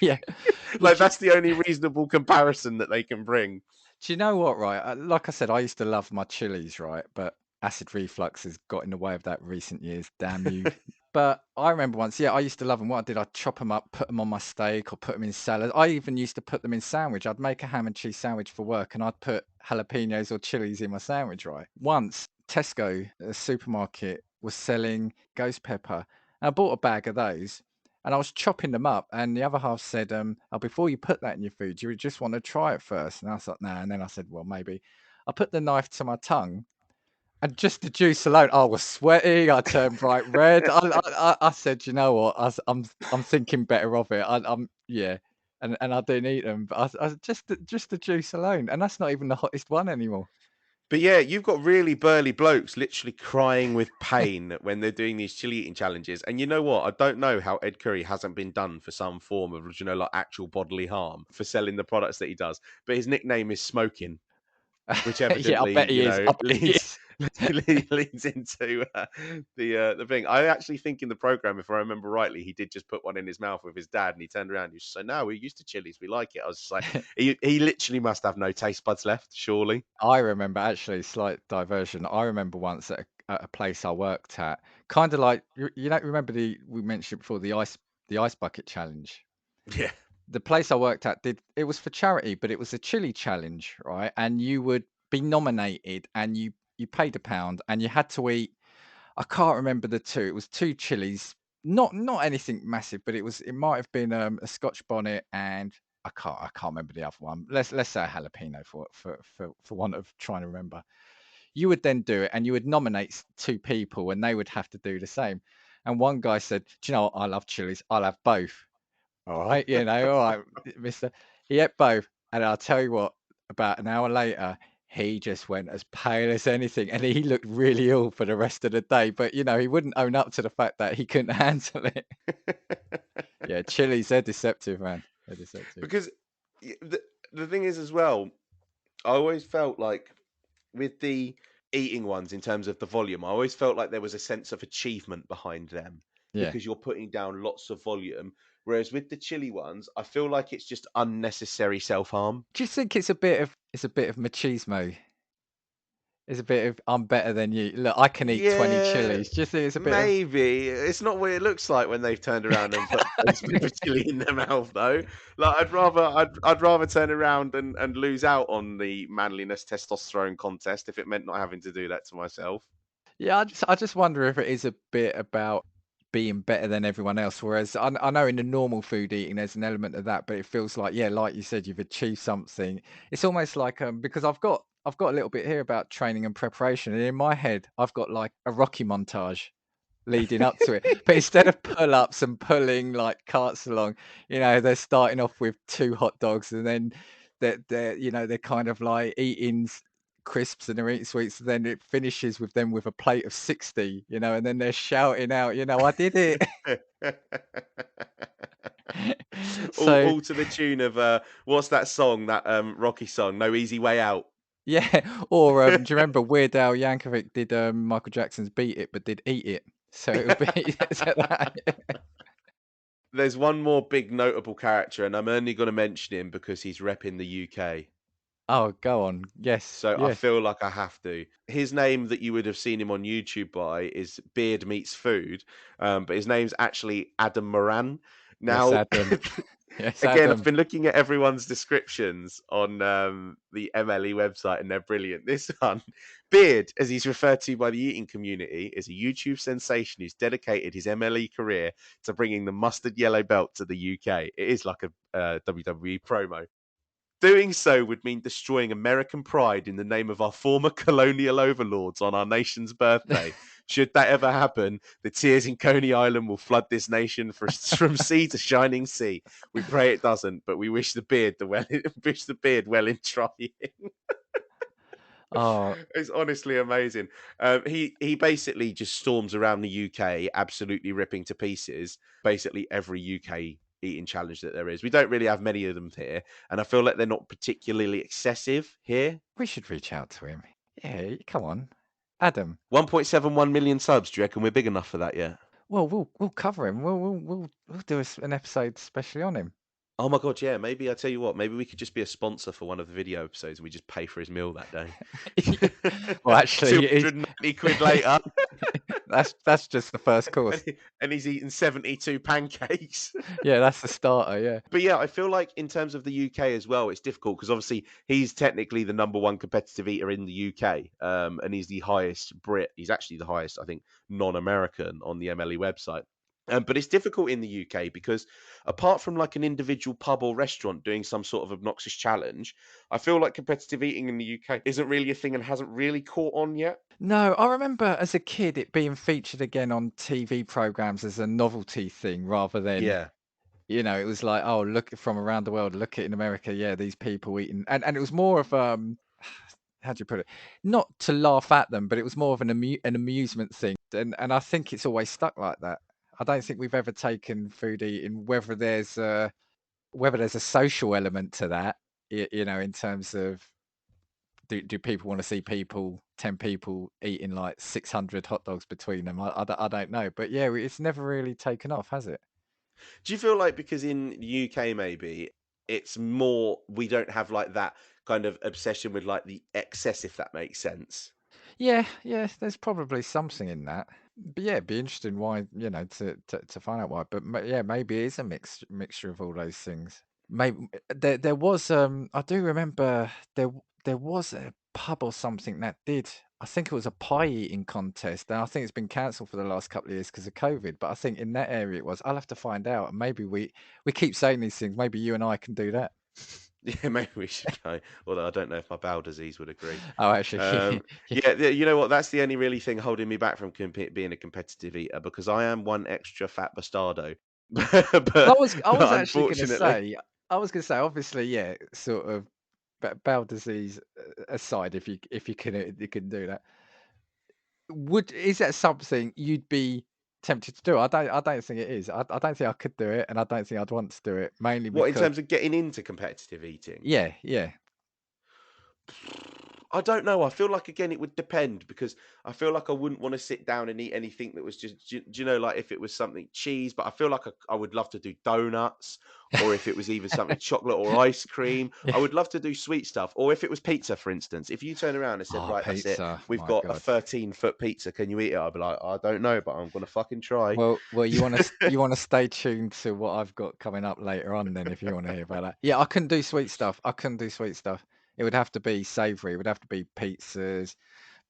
Speaker 2: Yeah. Well,
Speaker 1: Like that's the only reasonable comparison that they can bring.
Speaker 2: do you know what, right? Like I said, I used to love my chilies, right? But acid reflux has got in the way of that recent years. Damn you. But I remember once, yeah, I used to love them. What I did, I'd chop them up, put them on my steak, or put them in salad. I even used to put them in sandwich. I'd make a ham and cheese sandwich for work, and I'd put jalapenos or chilies in my sandwich, right? Once, Tesco, a supermarket, was selling ghost pepper. And I bought a bag of those, and I was chopping them up, and the other half said, "Oh, before you put that in your food, you would just want to try it first." And I was like, "Nah." And then I said, "Well, maybe." I put the knife to my tongue, and just the juice alone, I was sweating. I turned bright red. I said, "You know what? I'm thinking better of it." Yeah, and I didn't eat them, but just the juice alone, and that's not even the hottest one anymore.
Speaker 1: But yeah, you've got really burly blokes literally crying with pain when they're doing these chili eating challenges. And you know what? I don't know how Ed Curry hasn't been done for some form of, like actual bodily harm for selling the products that he does. But his nickname is Smoking, which
Speaker 2: Yeah, I
Speaker 1: evidently,
Speaker 2: bet he is. I bet he
Speaker 1: leads
Speaker 2: is.
Speaker 1: leads into the thing. I actually think in the program, if I remember rightly, he did just put one in his mouth with his dad, and he turned around and he was just like, "No, we're used to chilies, we like it." I was just like, he literally must have no taste buds left, surely.
Speaker 2: I remember actually, slight diversion. I remember once at a place I worked at, kind of like remember we mentioned before the ice bucket challenge.
Speaker 1: Yeah.
Speaker 2: The place I worked at did it was for charity, but it was a chili challenge, right? And you would be nominated, and you paid £1, and you had to eat. I can't remember the two. It was two chilies, not anything massive, but it might have been a Scotch bonnet, and I can't remember the other one. Let's say a jalapeno for want of trying to remember. You would then do it, and you would nominate two people, and they would have to do the same. And one guy said, "Do you know what? I love chilies. I'll have both." All right, all right, Mister. He ate both, and I'll tell you what. About an hour later, he just went as pale as anything, and he looked really ill for the rest of the day. But he wouldn't own up to the fact that he couldn't handle it. Yeah, chilies, they're deceptive, man. They're deceptive.
Speaker 1: Because the thing is as well, I always felt like with the eating ones in terms of the volume, I always felt like there was a sense of achievement behind them
Speaker 2: Yeah.
Speaker 1: because you're putting down lots of volume. Whereas with the chili ones, I feel like it's just unnecessary self harm.
Speaker 2: Do you think it's a bit of machismo? It's a bit of I'm better than you. Look, I can eat 20
Speaker 1: Yeah,
Speaker 2: chilies. Do you think it's a bit of
Speaker 1: maybe. It's not what it looks like when they've turned around and put a tablespoon of chili in their mouth, though. Like I'd rather turn around and lose out on the manliness testosterone contest if it meant not having to do that to myself.
Speaker 2: Yeah, I just wonder if it is a bit about being better than everyone else. Whereas I know in the normal food eating, there's an element of that, but it feels like, yeah, like you said, you've achieved something. It's almost like because I've got a little bit here about training and preparation, and in my head, I've got like a Rocky montage leading up to it. But instead of pull-ups and pulling like carts along, they're starting off with two hot dogs, and then they're kind of like eating crisps and they're eating sweets. And then it finishes with them with a plate of 60, and then they're shouting out, "I did it." So
Speaker 1: all to the tune of what's that song? That Rocky song, "No Easy Way Out."
Speaker 2: yeah, or do you remember Weird Al Yankovic did Michael Jackson's "Beat It" but did "Eat It"? So it would be so that,
Speaker 1: There's one more big notable character, and I'm only going to mention him because he's repping the UK.
Speaker 2: oh, go on. Yes,
Speaker 1: So I
Speaker 2: yes,
Speaker 1: feel like I have to. His name that you would have seen him on YouTube by is Beard Meets Food, but his name's actually Adam Moran.
Speaker 2: yes,
Speaker 1: Now,
Speaker 2: Adam. Yes,
Speaker 1: again, I've
Speaker 2: Adam.
Speaker 1: been looking at everyone's descriptions on the MLE website, and they're brilliant. This one, Beard, as he's referred to by the eating community, is a YouTube sensation who's dedicated his MLE career to bringing the mustard yellow belt to the UK. It is like a WWE promo. Doing so would mean destroying American pride in the name of our former colonial overlords on our nation's birthday. Should that ever happen, the tears in Coney Island will flood this nation from sea to shining sea. We pray it doesn't, but we wish the beard wish the beard well in trying.
Speaker 2: Oh,
Speaker 1: It's honestly amazing. He basically just storms around the UK, absolutely ripping to pieces basically every UK eating challenge that there is. We don't really have many of them here, and I feel like they're not particularly excessive here.
Speaker 2: we should reach out to him. Yeah, come on, Adam.
Speaker 1: 1.71 million subs. Do you reckon we're big enough for that yet?
Speaker 2: Well, we'll cover him. We'll do an episode especially on him.
Speaker 1: Oh my god, yeah. Maybe I tell you what. Maybe we could just be a sponsor for one of the video episodes, and we just pay for his meal that day.
Speaker 2: Yeah. Well, actually,
Speaker 1: 290 quid later.
Speaker 2: that's just the first course.
Speaker 1: And he's eating 72 pancakes.
Speaker 2: Yeah, that's the starter. Yeah.
Speaker 1: But yeah, I feel like in terms of the UK as well, it's difficult because obviously he's technically the number one competitive eater in the UK, and he's the highest Brit. He's actually the highest, I think, non-American on the MLE website. But it's difficult in the UK because apart from like an individual pub or restaurant doing some sort of obnoxious challenge, I feel like competitive eating in the UK isn't really a thing and hasn't really caught on yet.
Speaker 2: No, I remember as a kid it being featured again on TV programs as a novelty thing rather than,
Speaker 1: Yeah.
Speaker 2: it was like, oh, look from around the world, look at in America, yeah, these people eating, and it was more of how do you put it? Not to laugh at them, but it was more of an amusement thing, and I think it's always stuck like that. I don't think we've ever taken food eating, whether there's a social element to that, in terms of do people want to see 10 people eating like 600 hot dogs between them? I don't know, but yeah, it's never really taken off, has it?
Speaker 1: Do you feel like because in the UK maybe it's more we don't have like that kind of obsession with like the excess, if that makes sense?
Speaker 2: Yeah, yeah, there's probably something in that. But yeah, it'd be interesting why, to find out why. But yeah, maybe it is a mixture of all those things. Maybe there was I do remember there was a pub or something that did. I think it was a pie eating contest, and I think it's been cancelled for the last couple of years because of COVID. But I think in that area it was. I'll have to find out. And maybe we keep saying these things. Maybe you and I can do that.
Speaker 1: Yeah, maybe we should go. Although I don't know if my bowel disease would agree.
Speaker 2: Oh, actually, yeah.
Speaker 1: Yeah, you know what? That's the only really thing holding me back from being a competitive eater because I am one extra fat bastardo.
Speaker 2: I
Speaker 1: but,
Speaker 2: was I
Speaker 1: but
Speaker 2: was actually going to
Speaker 1: unfortunately,
Speaker 2: say obviously, yeah, sort of bowel disease aside, if you can do that, is that something you'd be tempted to do? I don't think it is. I don't think I could do it, and I don't think I'd want to do it mainly
Speaker 1: what in
Speaker 2: because
Speaker 1: terms of getting into competitive eating?
Speaker 2: yeah, yeah,
Speaker 1: I don't know. I feel like again it would depend because I feel like I wouldn't want to sit down and eat anything that was just do you know like if it was something cheese, but I feel like I would love to do donuts or if it was either something chocolate or ice cream.
Speaker 2: yeah.
Speaker 1: I would love to do sweet stuff or if it was pizza for instance. If you turn around and said,
Speaker 2: Oh,
Speaker 1: "Right, that's it.
Speaker 2: pizza!
Speaker 1: We've
Speaker 2: My
Speaker 1: got a
Speaker 2: God.
Speaker 1: 13-foot pizza. Can you eat it?" I'd be like, "I don't know, but I'm going to fucking try."
Speaker 2: Well, you want to stay tuned to what I've got coming up later on, then, if you want to hear about that. Yeah, I couldn't do sweet stuff. I couldn't do sweet stuff. It would have to be savoury. It would have to be pizzas,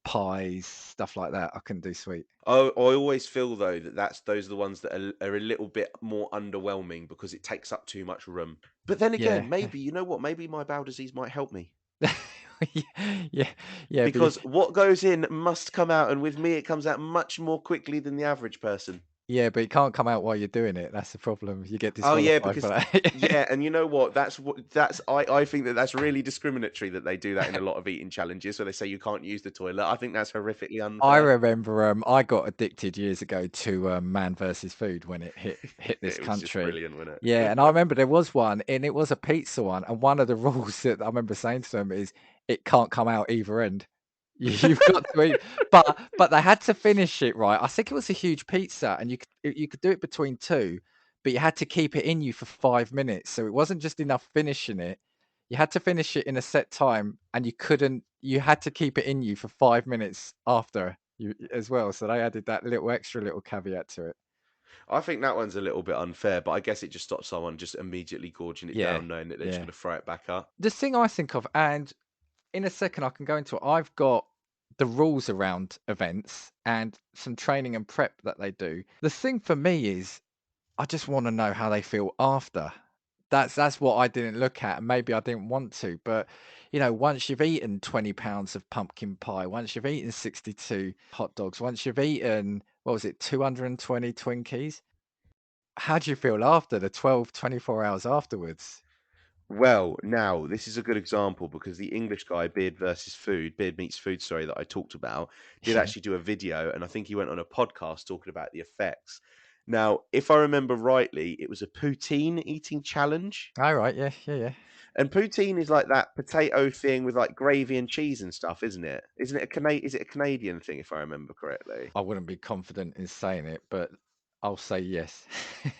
Speaker 2: pies, stuff like that. I couldn't do sweet.
Speaker 1: I always feel though that those are the ones that are a little bit more underwhelming because it takes up too much room. But then
Speaker 2: Yeah,
Speaker 1: again, maybe you know what? Maybe my bowel disease might help me
Speaker 2: yeah, yeah. But
Speaker 1: because what goes in must come out, and with me, it comes out much more quickly than the average person.
Speaker 2: Yeah, but it can't come out while you're doing it. That's the problem. You get
Speaker 1: Oh yeah,
Speaker 2: disqualified for
Speaker 1: because
Speaker 2: that.
Speaker 1: yeah, and you know what? I think that that's really discriminatory that they do that in a lot of eating challenges where they say you can't use the toilet. I think that's horrifically
Speaker 2: I
Speaker 1: unfair.
Speaker 2: remember I got addicted years ago to Man versus Food when it hit this
Speaker 1: It was just
Speaker 2: country.
Speaker 1: brilliant, wasn't
Speaker 2: Yeah,
Speaker 1: it?
Speaker 2: and I remember there was one, and it was a pizza one, and one of the rules that I remember saying to them is it can't come out either end. You've got to eat, but they had to finish it right. I think it was a huge pizza, and you could do it between two, but you had to keep it in you for 5 minutes. So it wasn't just enough finishing it. You had to finish it in a set time, and you had to keep it in you for 5 minutes after you as well. So they added that little extra little caveat to it.
Speaker 1: I think that one's a little bit unfair, but I guess it just stops someone just immediately gorging it
Speaker 2: Yeah,
Speaker 1: down, knowing that they're just
Speaker 2: yeah.
Speaker 1: going to throw it back up.
Speaker 2: The thing I think of, and in a second I can go into it, I've got the rules around events and some training and prep that they do. The thing for me is I just want to know how they feel after. That's what I didn't look at, and maybe I didn't want to. But once you've eaten 20 pounds of pumpkin pie, once you've eaten 62 hot dogs, once you've eaten, what was it, 220 Twinkies, how do you feel after the 12, 24 hours afterwards?
Speaker 1: Well, now this is a good example because the English guy, Beard Meets Food, sorry, that I talked about, did
Speaker 2: Yeah.
Speaker 1: actually do a video, and I think he went on a podcast talking about the effects. Now, if I remember rightly, it was a poutine eating challenge,
Speaker 2: All right. Yeah. Yeah. Yeah.
Speaker 1: and poutine is like that potato thing with like gravy and cheese and stuff, isn't it? Isn't it Is it a Canadian thing, if I remember correctly?
Speaker 2: I wouldn't be confident in saying it, but I'll say yes.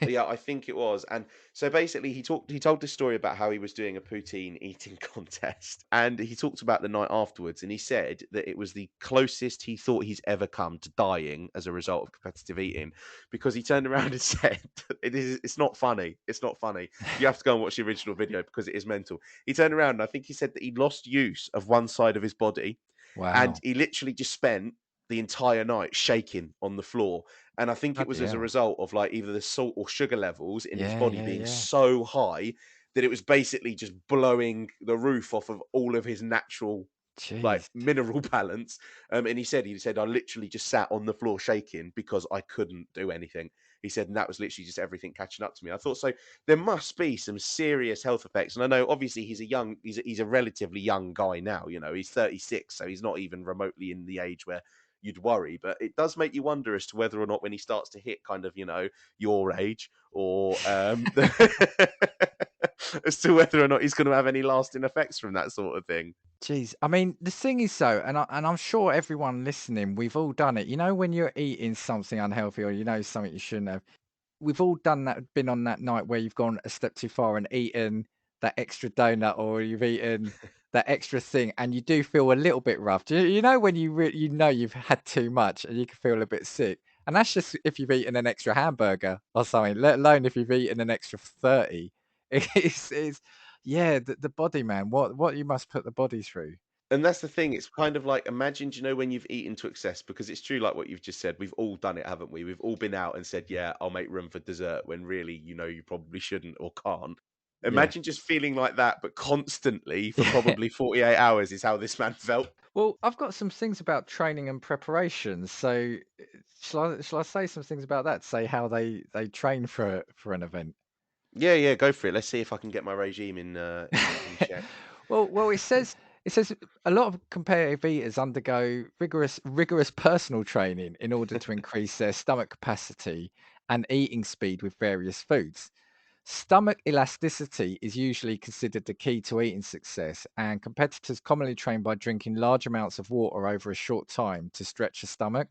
Speaker 1: Yeah, I think it was. And so basically he told this story about how he was doing a poutine eating contest. And he talked about the night afterwards and he said that it was the closest he thought he's ever come to dying as a result of competitive eating because he turned around and said it's not funny. It's not funny. You have to go and watch the original video because it is mental. He turned around and I think he said that he lost use of one side of his body and
Speaker 2: Wow.
Speaker 1: he literally just spent the entire night shaking on the floor. And I think it was
Speaker 2: Bloody
Speaker 1: as a
Speaker 2: hell.
Speaker 1: result of like either the salt or sugar levels in his
Speaker 2: Yeah,
Speaker 1: body
Speaker 2: yeah,
Speaker 1: being
Speaker 2: yeah.
Speaker 1: so high that it was basically just blowing the roof off of all of his natural like
Speaker 2: Jeez.
Speaker 1: mineral balance. And he said, I literally just sat on the floor shaking because I couldn't do anything. He said, and that was literally just everything catching up to me. I thought so. There must be some serious health effects, and I know obviously he's a relatively young guy now. You know, he's 36, so he's not even remotely in the age where you'd worry. But it does make you wonder as to whether or not when he starts to hit kind of your age or as to whether or not he's going to have any lasting effects from that sort of thing.
Speaker 2: Jeez. I mean, the thing is so, and I'm sure everyone listening, we've all done it. When you're eating something unhealthy or something you shouldn't have, we've all done that, been on that night where you've gone a step too far and eaten that extra donut or you've eaten that extra thing and you do feel a little bit rough. When you've had too much and you can feel a bit sick. And that's just if you've eaten an extra hamburger or something, let alone if you've eaten an extra 30. It's yeah, the body, man, what you must put the body through.
Speaker 1: And that's the thing. It's kind of like imagine, when you've eaten to excess, because it's true, like what you've just said. We've all done it, haven't we? We've all been out and said, "Yeah, I'll make room for dessert," when really, you probably shouldn't or can't.
Speaker 2: Yeah.
Speaker 1: Imagine just feeling like that, but constantly for probably 48 hours is how this man felt.
Speaker 2: Well, I've got some things about training and preparation. So, shall I say some things about that? Say how they train for an event.
Speaker 1: Yeah, yeah, go for it. Let's see if I can get my regime in check.
Speaker 2: Well, it says a lot of competitive eaters undergo rigorous personal training in order to increase their stomach capacity and eating speed with various foods. Stomach elasticity is usually considered the key to eating success, and competitors commonly train by drinking large amounts of water over a short time to stretch the stomach.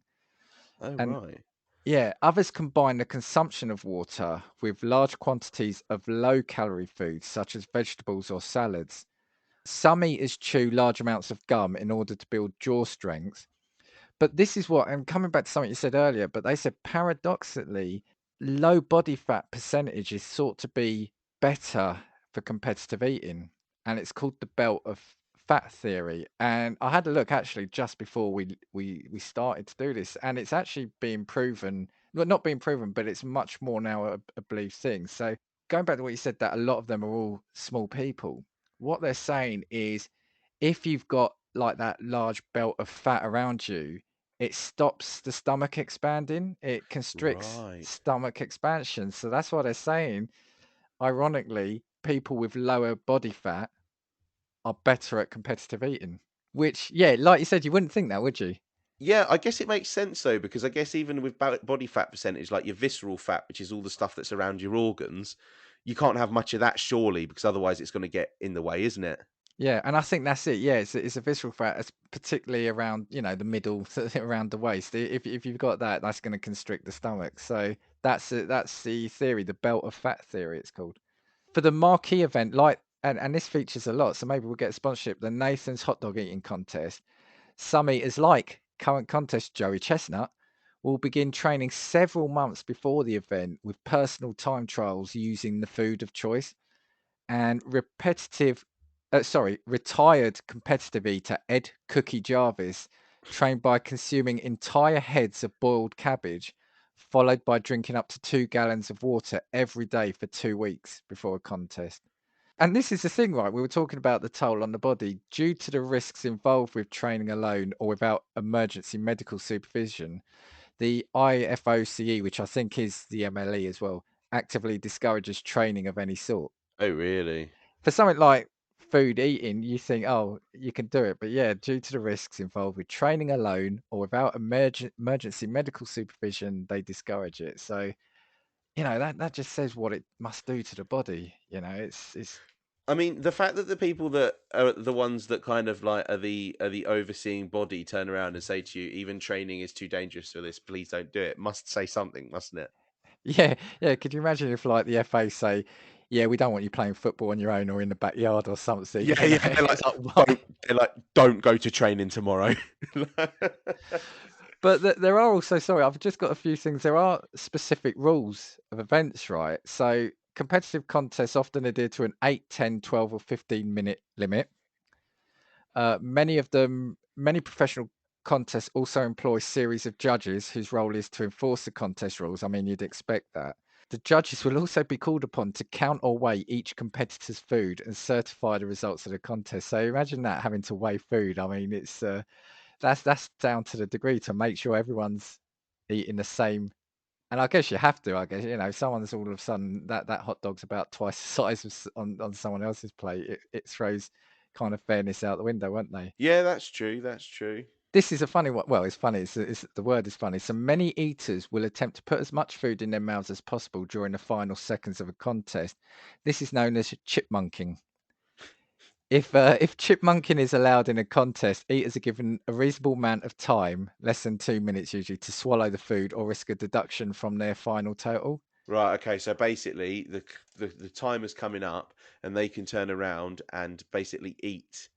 Speaker 1: Oh
Speaker 2: And
Speaker 1: right.
Speaker 2: yeah, others combine the consumption of water with large quantities of low calorie foods such as vegetables or salads. Some eaters chew large amounts of gum in order to build jaw strength. But this is what, and coming back to something you said earlier, but they said paradoxically, low body fat percentage is thought to be better for competitive eating. And it's called the belt of fat theory. And I had a look actually just before we started to do this, and it's actually being proven, well, not being proven, but it's much more now a believed thing. So going back to what you said, that a lot of them are all small people. What they're saying is if you've got like that large belt of fat around you, it stops the stomach expanding. It constricts
Speaker 1: Right.
Speaker 2: stomach expansion. So that's why they're saying, ironically, people with lower body fat are better at competitive eating. Which, yeah, like you said, you wouldn't think that, would you?
Speaker 1: Yeah, I guess it makes sense though, because I guess even with body fat percentage, like your visceral fat, which is all the stuff that's around your organs, you can't have much of that surely, because otherwise it's going to get in the way, isn't it?
Speaker 2: Yeah, and I think that's it. Yeah, it's a visceral fat, it's particularly around, the middle, around the waist. If you've got that, that's going to constrict the stomach. So that's it. That's the theory, the belt of fat theory, it's called. For the marquee event, like, and this features a lot, so maybe we'll get a sponsorship. The Nathan's hot dog eating contest. Some eaters, like current contest Joey Chestnut, will begin training several months before the event with personal time trials using the food of choice. And retired competitive eater Ed Cookie Jarvis trained by consuming entire heads of boiled cabbage, followed by drinking up to 2 gallons of water every day for 2 weeks before a contest. And this is the thing, right? We were talking about the toll on the body. Due to the risks involved with training alone or without emergency medical supervision, the IFOCE, which I think is the MLE as well, actively discourages training of any sort.
Speaker 1: Oh, really?
Speaker 2: For something like food eating, you think, oh, you can do it. But yeah, due to the risks involved with training alone or without emergency medical supervision, they discourage it. So, that just says what it must do to the body. It's
Speaker 1: I mean, the fact that the people that are the ones that kind of like are the overseeing body turn around and say to you, even training is too dangerous for this, please don't do it, must say something, mustn't it?
Speaker 2: Yeah, yeah. Could you imagine if, like, the FA say, "Yeah, we don't want you playing football on your own or in the backyard or something."
Speaker 1: Yeah, yeah. They're like,
Speaker 2: It's like, why?
Speaker 1: don't go to training tomorrow.
Speaker 2: But there are also, sorry, I've just got a few things. There are specific rules of events, right? So competitive contests often adhere to an 8, 10, 12, or 15-minute limit. Many professional contests also employ series of judges whose role is to enforce the contest rules. I mean, you'd expect that. The judges will also be called upon to count or weigh each competitor's food and certify the results of the contest. So imagine that, having to weigh food. I mean, it's that's down to the degree to make sure everyone's eating the same. And I guess you have to. I guess, someone's all of a sudden that hot dog's about twice the size of, on someone else's plate. It throws kind of fairness out the window, won't they?
Speaker 1: Yeah, that's true. That's true.
Speaker 2: This is a funny one. Well, it's funny. It's the word is funny. So many eaters will attempt to put as much food in their mouths as possible during the final seconds of a contest. This is known as chipmunking. If chipmunking is allowed in a contest, eaters are given a reasonable amount of time, less than 2 minutes usually, to swallow the food or risk a deduction from their final total.
Speaker 1: Right. Okay. So basically, the timer's coming up, and they can turn around and basically eat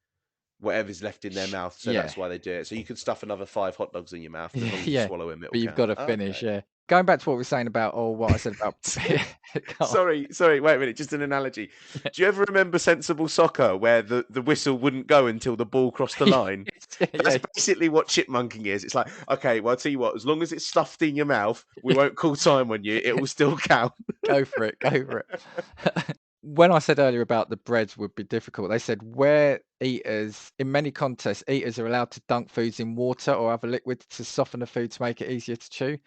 Speaker 1: whatever's left in their mouth. So
Speaker 2: Yeah,
Speaker 1: that's why they do it. So you could stuff another 5 hot dogs in your mouth, and as
Speaker 2: yeah,
Speaker 1: long as you
Speaker 2: yeah.
Speaker 1: swallow them, it'll
Speaker 2: But you've got
Speaker 1: count.
Speaker 2: to finish.
Speaker 1: Okay.
Speaker 2: Yeah. Going back to what we were saying about, or what I said about,
Speaker 1: So-
Speaker 2: go on.
Speaker 1: sorry. Wait a minute. Just an analogy. Do you ever remember Sensible Soccer, where the whistle wouldn't go until the ball crossed the line?
Speaker 2: Yeah,
Speaker 1: That's
Speaker 2: yeah,
Speaker 1: basically what chipmunking is. It's like, okay, well, I'll tell you what, as long as it's stuffed in your mouth, we won't call time on you. It will still count.
Speaker 2: go for it. Go for it. When I said earlier about the breads would be difficult, they said where eaters, in many contests, eaters are allowed to dunk foods in water or other liquid to soften the food to make it easier to chew.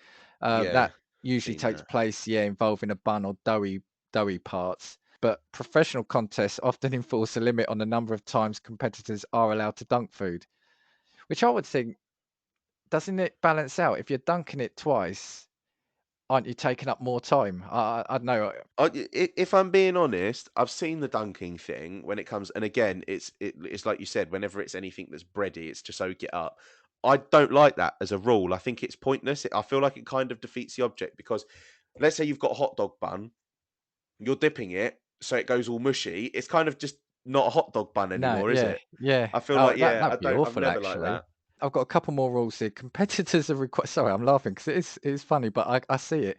Speaker 1: Yeah,
Speaker 2: That usually
Speaker 1: seen
Speaker 2: takes
Speaker 1: that.
Speaker 2: place, yeah, involving a bun or doughy parts. But professional contests often enforce a limit on the number of times competitors are allowed to dunk food, which I would think, doesn't it balance out? If you're dunking it twice, aren't you taking up more time? I don't know.
Speaker 1: If I'm being honest, I've seen the dunking thing when it comes, and again, it's like you said, whenever it's anything that's bready, it's to soak it up. I don't like that as a rule. I think it's pointless. I feel like it kind of defeats the object because let's say you've got a hot dog bun, you're dipping it, so it goes all mushy. It's kind of just not a hot dog bun
Speaker 2: No,
Speaker 1: anymore, is
Speaker 2: yeah,
Speaker 1: it?
Speaker 2: yeah.
Speaker 1: I feel
Speaker 2: Oh,
Speaker 1: like,
Speaker 2: that
Speaker 1: yeah,
Speaker 2: that'd be
Speaker 1: I've
Speaker 2: awful,
Speaker 1: never liked
Speaker 2: actually.
Speaker 1: that.
Speaker 2: I've got a couple more rules here. Competitors are required. Sorry, I'm laughing because it is funny, but I see it.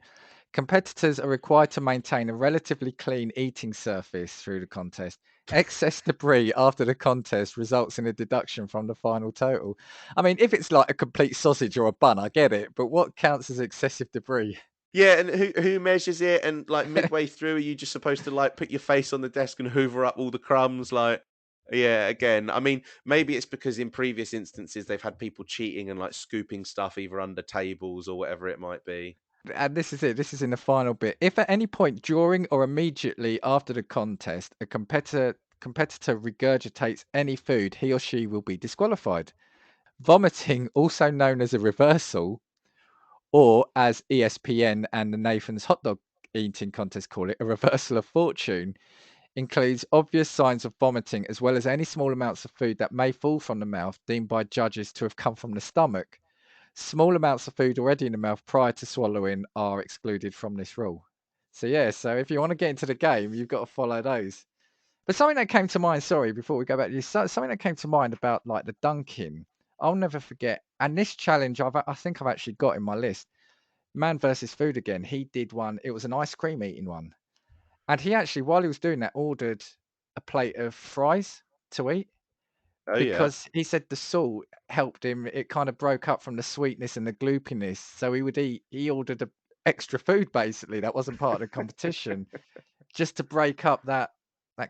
Speaker 2: Competitors are required to maintain a relatively clean eating surface through the contest. Excess debris after the contest results in a deduction from the final total. I mean, if it's like a complete sausage or a bun, I get it, but what counts as excessive debris?
Speaker 1: Yeah, and who measures it? And like midway through, are you just supposed to like put your face on the desk and hoover up all the crumbs? Like, Yeah, again, I mean, maybe it's because in previous instances they've had people cheating and like scooping stuff either under tables or whatever it might be.
Speaker 2: And this is it. This is in the final bit. If at any point during or immediately after the contest a competitor regurgitates any food, he or she will be disqualified. Vomiting, also known as a reversal, or as ESPN and the Nathan's hot dog eating contest call it, a reversal of fortune, includes obvious signs of vomiting as well as any small amounts of food that may fall from the mouth deemed by judges to have come from the stomach. Small amounts of food already in the mouth prior to swallowing are excluded from this rule. So yeah, so if you want to get into the game, you've got to follow those. But something that came to mind, sorry, before we go back to this, something that came to mind about like the dunking, I'll never forget. And this challenge, I think I've actually got in my list. Man versus Food again. He did one. It was an ice cream eating one, and he actually, while he was doing that, ordered a plate of fries to eat
Speaker 1: Oh yeah.
Speaker 2: because he said the salt helped him. It kind of broke up from the sweetness and the gloopiness, so he would eat. He ordered a extra food basically that wasn't part of the competition, just to break up that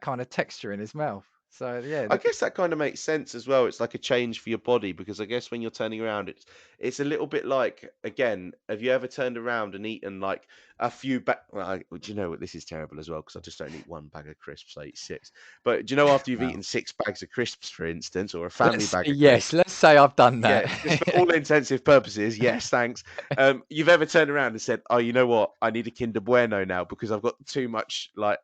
Speaker 2: kind of texture in his mouth. So yeah,
Speaker 1: I guess that kind of makes sense as well. It's like a change for your body because I guess when you're turning around, it's a little bit like again. Have you ever turned around and eaten like a few Well, do you know what? This is terrible as well because I just don't eat one bag of crisps. I eat six. But do you know after you've
Speaker 2: wow.
Speaker 1: eaten six bags of crisps, for instance, or a family bag of
Speaker 2: Yes,
Speaker 1: crisps?
Speaker 2: let's say I've done
Speaker 1: Yeah,
Speaker 2: that.
Speaker 1: just for all intensive purposes, yes, thanks. You've ever turned around and said, "Oh, you know what? I need a Kinder Bueno now because I've got too much like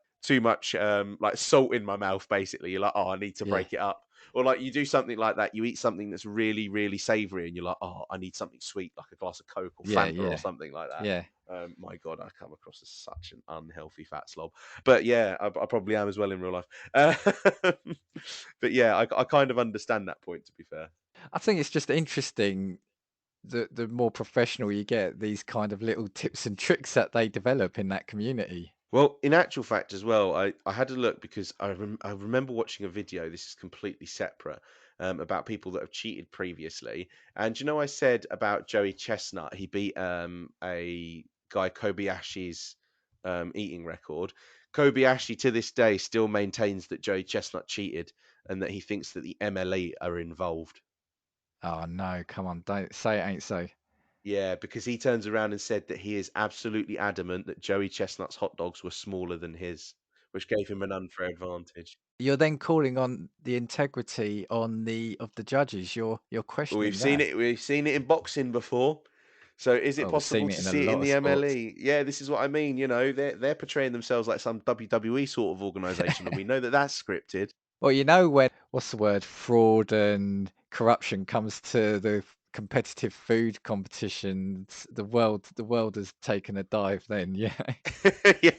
Speaker 1: salt in my mouth." Basically, you're like, "Oh, I need to
Speaker 2: Yeah,
Speaker 1: break it up." Or like you do something like that. You eat something that's really, really savoury, and you're like, "Oh, I need something sweet, like a glass of Coke or
Speaker 2: yeah,
Speaker 1: Fanta or
Speaker 2: yeah,
Speaker 1: something like that."
Speaker 2: yeah.
Speaker 1: My God, I come across as such an unhealthy fat slob. But yeah, I probably am as well in real life. Uh, but yeah, I kind of understand that point. To be fair.
Speaker 2: I think it's just interesting the more professional you get, these kind of little tips and tricks that they develop in that community.
Speaker 1: Well, in actual fact as well, I had a look because I remember watching a video. This is completely separate about people that have cheated previously. And you know, I said about Joey Chestnut, he beat a guy Kobayashi's eating record. Kobayashi to this day still maintains that Joey Chestnut cheated and that he thinks that the MLE are involved.
Speaker 2: Oh no, come on, don't say it ain't so.
Speaker 1: Yeah, because he turns around and said that he is absolutely adamant that Joey Chestnut's hot dogs were smaller than his, which gave him an unfair advantage.
Speaker 2: You're then calling on the integrity on the of the judges. You're
Speaker 1: We've
Speaker 2: questioning
Speaker 1: seen
Speaker 2: that.
Speaker 1: it. We've seen it in boxing before. So is it
Speaker 2: Oh, we've
Speaker 1: possible
Speaker 2: seen it
Speaker 1: to
Speaker 2: in a
Speaker 1: see it in
Speaker 2: lot of
Speaker 1: the
Speaker 2: sports.
Speaker 1: MLE? Yeah, this is what I mean. You know, they're portraying themselves like some WWE sort of organization, and we know that that's scripted.
Speaker 2: Well, you know when what's the word? Fraud and corruption comes to the competitive food competitions, the world has taken a dive then, yeah.
Speaker 1: Yeah.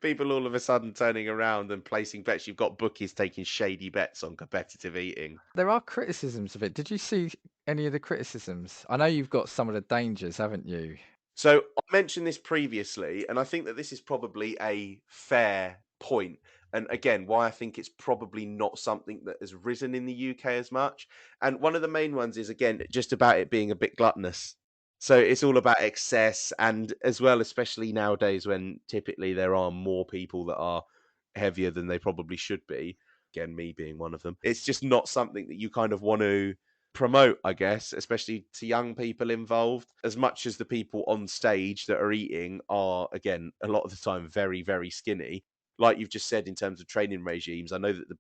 Speaker 1: People all of a sudden turning around and placing bets. You've got bookies taking shady bets on competitive eating.
Speaker 2: There are criticisms of it. Did you see any of the criticisms? I know you've got some of the dangers, haven't you?
Speaker 1: So I mentioned this previously, and I think that this is probably a fair point. And again, why I think it's probably not something that has risen in the UK as much. And one of the main ones is again just about it being a bit gluttonous. So it's all about excess, and as well, especially nowadays when typically there are more people that are heavier than they probably should be. Again, me being one of them. It's just not something that you kind of want to promote, I guess, especially to young people involved, as much as the people on stage that are eating are, again, a lot of the time very, very skinny. Like you've just said in terms of training regimes, I know that the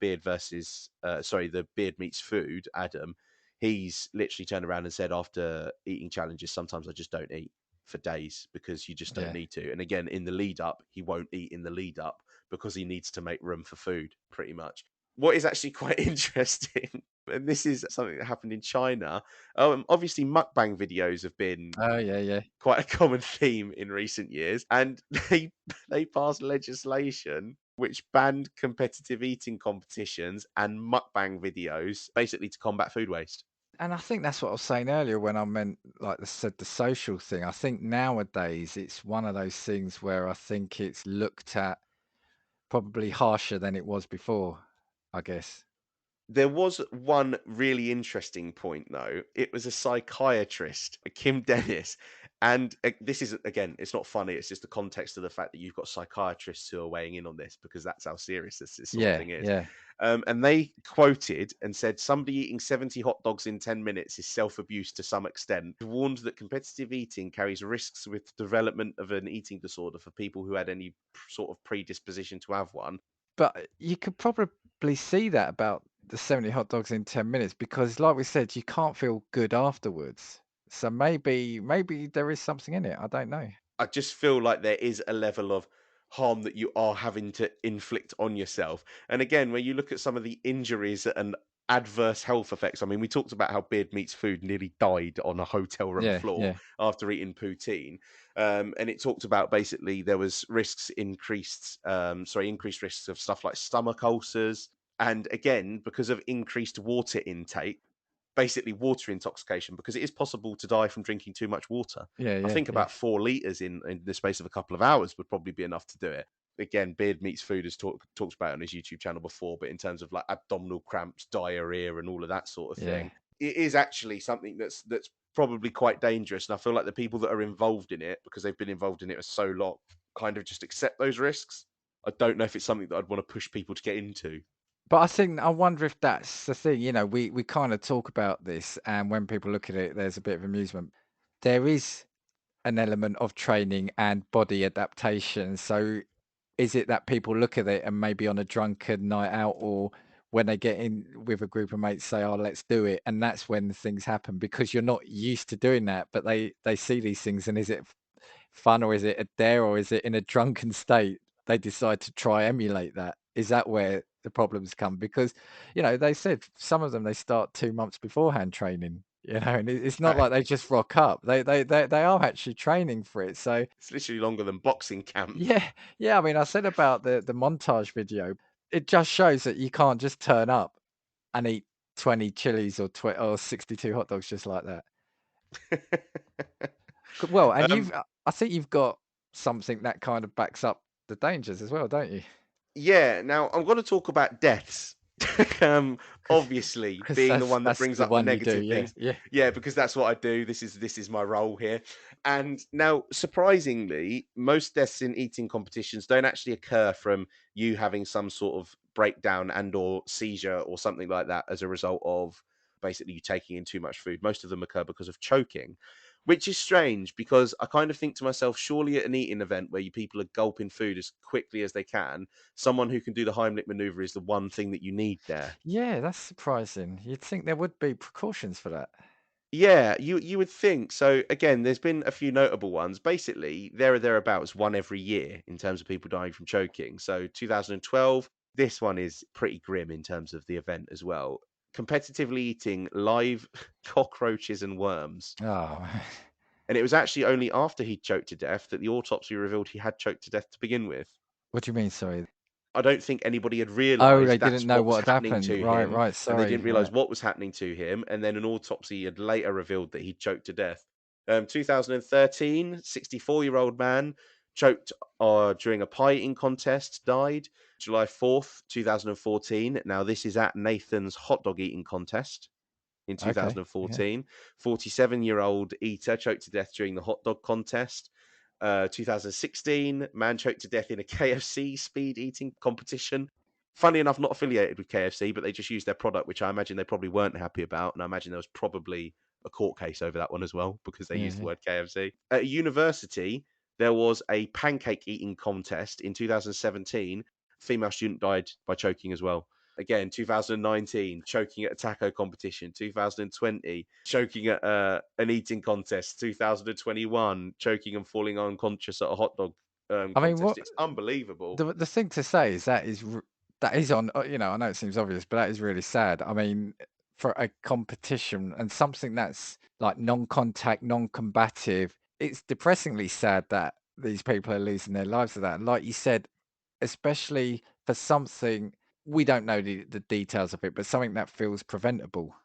Speaker 1: beard meets food, Adam, he's literally turned around and said after eating challenges, sometimes I just don't eat for days because you just don't
Speaker 2: Yeah.
Speaker 1: need to. And again, in the lead up, he won't eat in the lead up because he needs to make room for food, pretty much. What is actually quite interesting, and this is something that happened in China. Obviously, mukbang videos have been
Speaker 2: Oh, yeah, yeah.
Speaker 1: quite a common theme in recent years, and they passed legislation which banned competitive eating competitions and mukbang videos, basically to combat food waste.
Speaker 2: And I think that's what I was saying earlier when I meant, like I said, the social thing. I think nowadays it's one of those things where I think it's looked at probably harsher than it was before, I guess.
Speaker 1: There was one really interesting point, though. It was a psychiatrist, Kim Dennis, And this is, again, it's not funny. It's just the context of the fact that you've got psychiatrists who are weighing in on this because that's how serious this sort of
Speaker 2: Yeah,
Speaker 1: thing is.
Speaker 2: yeah.
Speaker 1: And they quoted and said, somebody eating 70 hot dogs in 10 minutes is self-abuse to some extent. Warned that competitive eating carries risks with development of an eating disorder for people who had any sort of predisposition to have one.
Speaker 2: But you could probably see that about the 70 hot dogs in 10 minutes because, like we said, you can't feel good afterwards. So maybe there is something in it. I don't know.
Speaker 1: I just feel like there is a level of harm that you are having to inflict on yourself. And again, when you look at some of the injuries and adverse health effects, I mean, we talked about how Beard Meats Food nearly died on a hotel room
Speaker 2: Yeah,
Speaker 1: floor
Speaker 2: yeah,
Speaker 1: after eating poutine. And it talked about basically there was increased risks of stuff like stomach ulcers. And again, because of increased water intake, basically water intoxication, because it is possible to die from drinking too much water.
Speaker 2: yeah,
Speaker 1: I
Speaker 2: yeah,
Speaker 1: think
Speaker 2: yeah,
Speaker 1: about 4 liters in the space of a couple of hours would probably be enough to do it. Again, Beard Meats Food has talked about it on his YouTube channel before, but in terms of like abdominal cramps, diarrhea, and all of that sort of
Speaker 2: yeah.
Speaker 1: thing, it is actually something that's probably quite dangerous. And I feel like the people that are involved in it, because they've been involved in it for so long, kind of just accept those risks. I don't know if it's something that I'd want to push people to get into.
Speaker 2: But I wonder if that's the thing. We kind of talk about this, and when people look at it, there's a bit of amusement. There is an element of training and body adaptation. So is it that people look at it and maybe on a drunken night out or when they get in with a group of mates say, "Oh, let's do it," and that's when things happen because you're not used to doing that, but they see these things and is it fun or is it a dare or is it in a drunken state they decide to try emulate that? Is that where the problems come? Because they said some of them they start 2 months beforehand training, and it's not like they just rock up. They are actually training for it. So
Speaker 1: It's literally longer than boxing camp.
Speaker 2: yeah, yeah. I mean, I said about the montage video. It just shows that you can't just turn up and eat 20 chilies or 62 hot dogs just like that. Well, and
Speaker 1: um,
Speaker 2: I think you've got something that kind of backs up the dangers as well, don't you?
Speaker 1: Yeah, now I'm going to talk about deaths. um, Obviously,
Speaker 2: Because
Speaker 1: being the one that
Speaker 2: that's
Speaker 1: brings
Speaker 2: the
Speaker 1: up the
Speaker 2: one you do.
Speaker 1: negative
Speaker 2: Yeah,
Speaker 1: things.
Speaker 2: yeah.
Speaker 1: Yeah, because that's what I do. This is my role here. And now, surprisingly, most deaths in eating competitions don't actually occur from you having some sort of breakdown and or seizure or something like that as a result of basically you taking in too much food. Most of them occur because of choking. Which is strange because I kind of think to myself, surely at an eating event where people are gulping food as quickly as they can, someone who can do the Heimlich maneuver is the one thing that you need there.
Speaker 2: Yeah, that's surprising. You'd think there would be precautions for that.
Speaker 1: Yeah, you would think. So again, there's been a few notable ones. Basically, there or thereabouts one every year in terms of people dying from choking. So 2012, this one is pretty grim in terms of the event as well. Competitively eating live cockroaches and worms.
Speaker 2: Oh,
Speaker 1: And it was actually only after he choked to death that the autopsy revealed he had choked to death to begin with.
Speaker 2: what do you mean? Sorry.
Speaker 1: I don't think anybody had
Speaker 2: Oh, they
Speaker 1: realised
Speaker 2: didn't
Speaker 1: that's
Speaker 2: know
Speaker 1: what was
Speaker 2: what had
Speaker 1: happening
Speaker 2: happened.
Speaker 1: to
Speaker 2: Right,
Speaker 1: him,
Speaker 2: right.
Speaker 1: and they
Speaker 2: Sorry.
Speaker 1: didn't realise
Speaker 2: Right.
Speaker 1: what was happening to him. And then an autopsy had later revealed that he choked to death. 2013, 64-year-old man choked during a pie eating contest, died. July 4th, 2014. Now, this is at Nathan's hot dog eating contest in
Speaker 2: Okay. Yeah.
Speaker 1: 2014. 47-year-old eater choked to death during the hot dog contest. 2016, man choked to death in a KFC speed eating competition. Funny enough, not affiliated with KFC, but they just used their product, which I imagine they probably weren't happy about. And I imagine there was probably a court case over that one as well, because they
Speaker 2: Yeah.
Speaker 1: used the
Speaker 2: Yeah.
Speaker 1: word KFC. At a university, there was a pancake eating contest in 2017. Female student died by choking as well. Again, 2019, choking at a taco competition. 2020, choking at an eating contest. 2021, choking and falling unconscious at a hot dog
Speaker 2: I mean,
Speaker 1: contest.
Speaker 2: what
Speaker 1: It's unbelievable.
Speaker 2: the thing to say is that is on. I know it seems obvious, but that is really sad. I mean, for a competition and something that's like non-contact, non-combative, it's depressingly sad that these people are losing their lives to that. And like you said, especially for something we don't know the details of it, but something that feels preventable.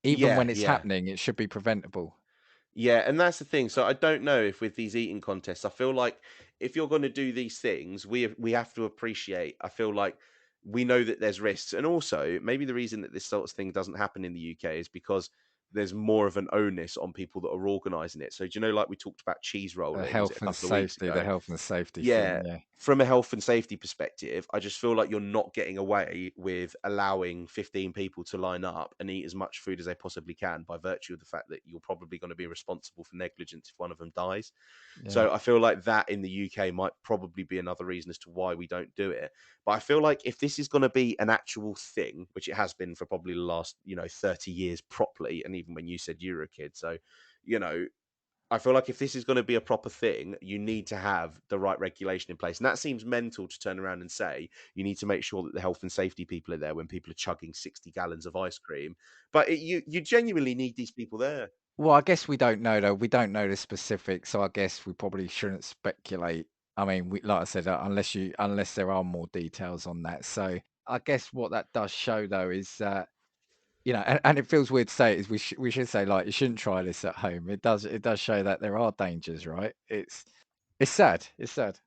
Speaker 2: Even
Speaker 1: Yeah,
Speaker 2: when it's
Speaker 1: yeah.
Speaker 2: happening, it should be preventable.
Speaker 1: Yeah, and that's the thing. So I don't know if with these eating contests, I feel like if you're going to do these things, we have to appreciate. I feel like we know that there's risks, and also maybe the reason that this sort of thing doesn't happen in the UK is because there's more of an onus on people that are organising it. So do you know, like we talked about cheese rolling, was it a couple of weeks
Speaker 2: The
Speaker 1: ago?
Speaker 2: health and safety
Speaker 1: Yeah,
Speaker 2: thing. Yeah,
Speaker 1: from a health and safety perspective, I just feel like you're not getting away with allowing 15 people to line up and eat as much food as they possibly can by virtue of the fact that you're probably going to be responsible for negligence if one of them dies.
Speaker 2: yeah.
Speaker 1: So I feel like that in the UK might probably be another reason as to why we don't do it. But I feel like if this is going to be an actual thing, which it has been for probably the last, 30 years properly, and even when you said you were a kid, so, you know, I feel like if this is going to be a proper thing, you need to have the right regulation in place. And that seems mental to turn around and say you need to make sure that the health and safety people are there when people are chugging 60 gallons of ice cream. But you genuinely need these people there.
Speaker 2: Well, I guess we don't know though. We don't know the specifics, so I guess we probably shouldn't speculate. I mean, like I said, unless there are more details on that. So I guess what that does show though is that and it feels weird to say it, is we should say like you shouldn't try this at home. It does show that there are dangers, right? It's sad. It's sad.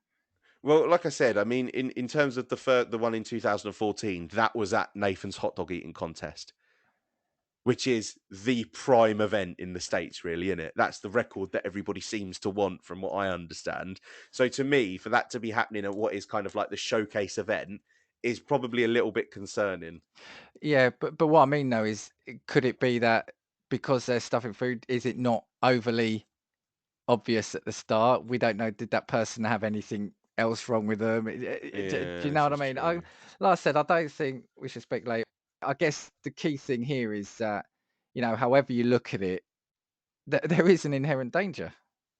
Speaker 1: Well, like I said, I mean, in terms of the one in 2014, that was at Nathan's hot dog eating contest, which is the prime event in the States, really, isn't it? That's the record that everybody seems to want, from what I understand. So to me, for that to be happening at what is kind of like the showcase event is probably a little bit concerning.
Speaker 2: Yeah, but what I mean though is, could it be that because there's stuff in food, is it not overly obvious at the start? We don't know, did that person have anything else wrong with them? Do
Speaker 1: Yeah,
Speaker 2: you know
Speaker 1: this
Speaker 2: what I
Speaker 1: is
Speaker 2: mean?
Speaker 1: true.
Speaker 2: Like I said, I don't think we should speculate. I guess the key thing here is that, however you look at it, there is an inherent danger.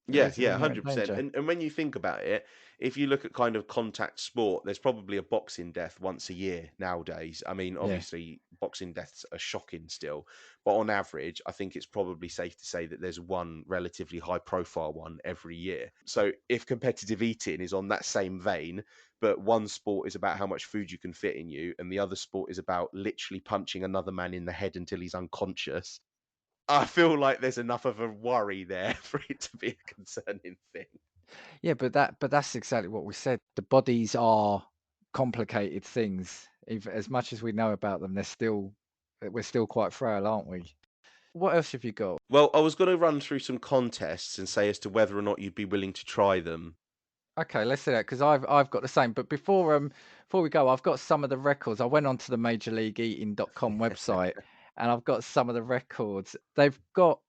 Speaker 2: There
Speaker 1: Yeah,
Speaker 2: is an
Speaker 1: yeah,
Speaker 2: inherent
Speaker 1: 100%.
Speaker 2: danger.
Speaker 1: And when you think about it, if you look at kind of contact sport, there's probably a boxing death once a year nowadays. I mean,
Speaker 2: Yeah.
Speaker 1: obviously, boxing deaths are shocking still, but on average, I think it's probably safe to say that there's one relatively high profile one every year. So if competitive eating is on that same vein, but one sport is about how much food you can fit in you, and the other sport is about literally punching another man in the head until he's unconscious, I feel like there's enough of a worry there for it to be a concerning thing.
Speaker 2: Yeah, but that's exactly what we said. The bodies are complicated things. If as much as we know about them, we're still quite frail, aren't we? What else have you got?
Speaker 1: Well, I was going to run through some contests and say as to whether or not you'd be willing to try them.
Speaker 2: Okay, let's do that because I've got the same. But before we go, I've got some of the records. I went onto the majorleagueeating.com website and I've got some of the records. They've got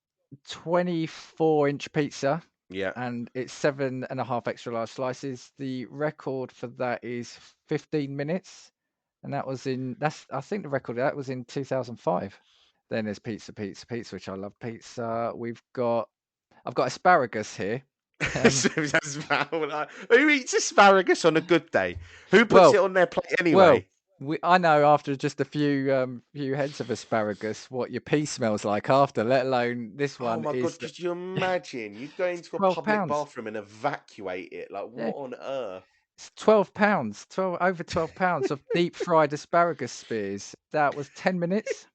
Speaker 2: 24-inch pizza
Speaker 1: Yeah.
Speaker 2: and it's 7.5 extra large slices. The record for that is 15 minutes. And I think the record that was in 2005. Then there's pizza, which I love pizza. I've got asparagus here. Um,
Speaker 1: So that's who eats asparagus on a good day? Who puts
Speaker 2: well,
Speaker 1: it on their plate
Speaker 2: Well,
Speaker 1: anyway?
Speaker 2: I know after just a few heads of asparagus what your pee smells like after, let alone this
Speaker 1: Oh
Speaker 2: one
Speaker 1: my God,
Speaker 2: is
Speaker 1: could you imagine? You go
Speaker 2: it's
Speaker 1: into a
Speaker 2: 12
Speaker 1: public
Speaker 2: pounds.
Speaker 1: bathroom and evacuate it. Like,
Speaker 2: Yeah,
Speaker 1: what on earth?
Speaker 2: it's 12 pounds, 12 over 12 pounds of deep fried asparagus spears. That was 10 minutes.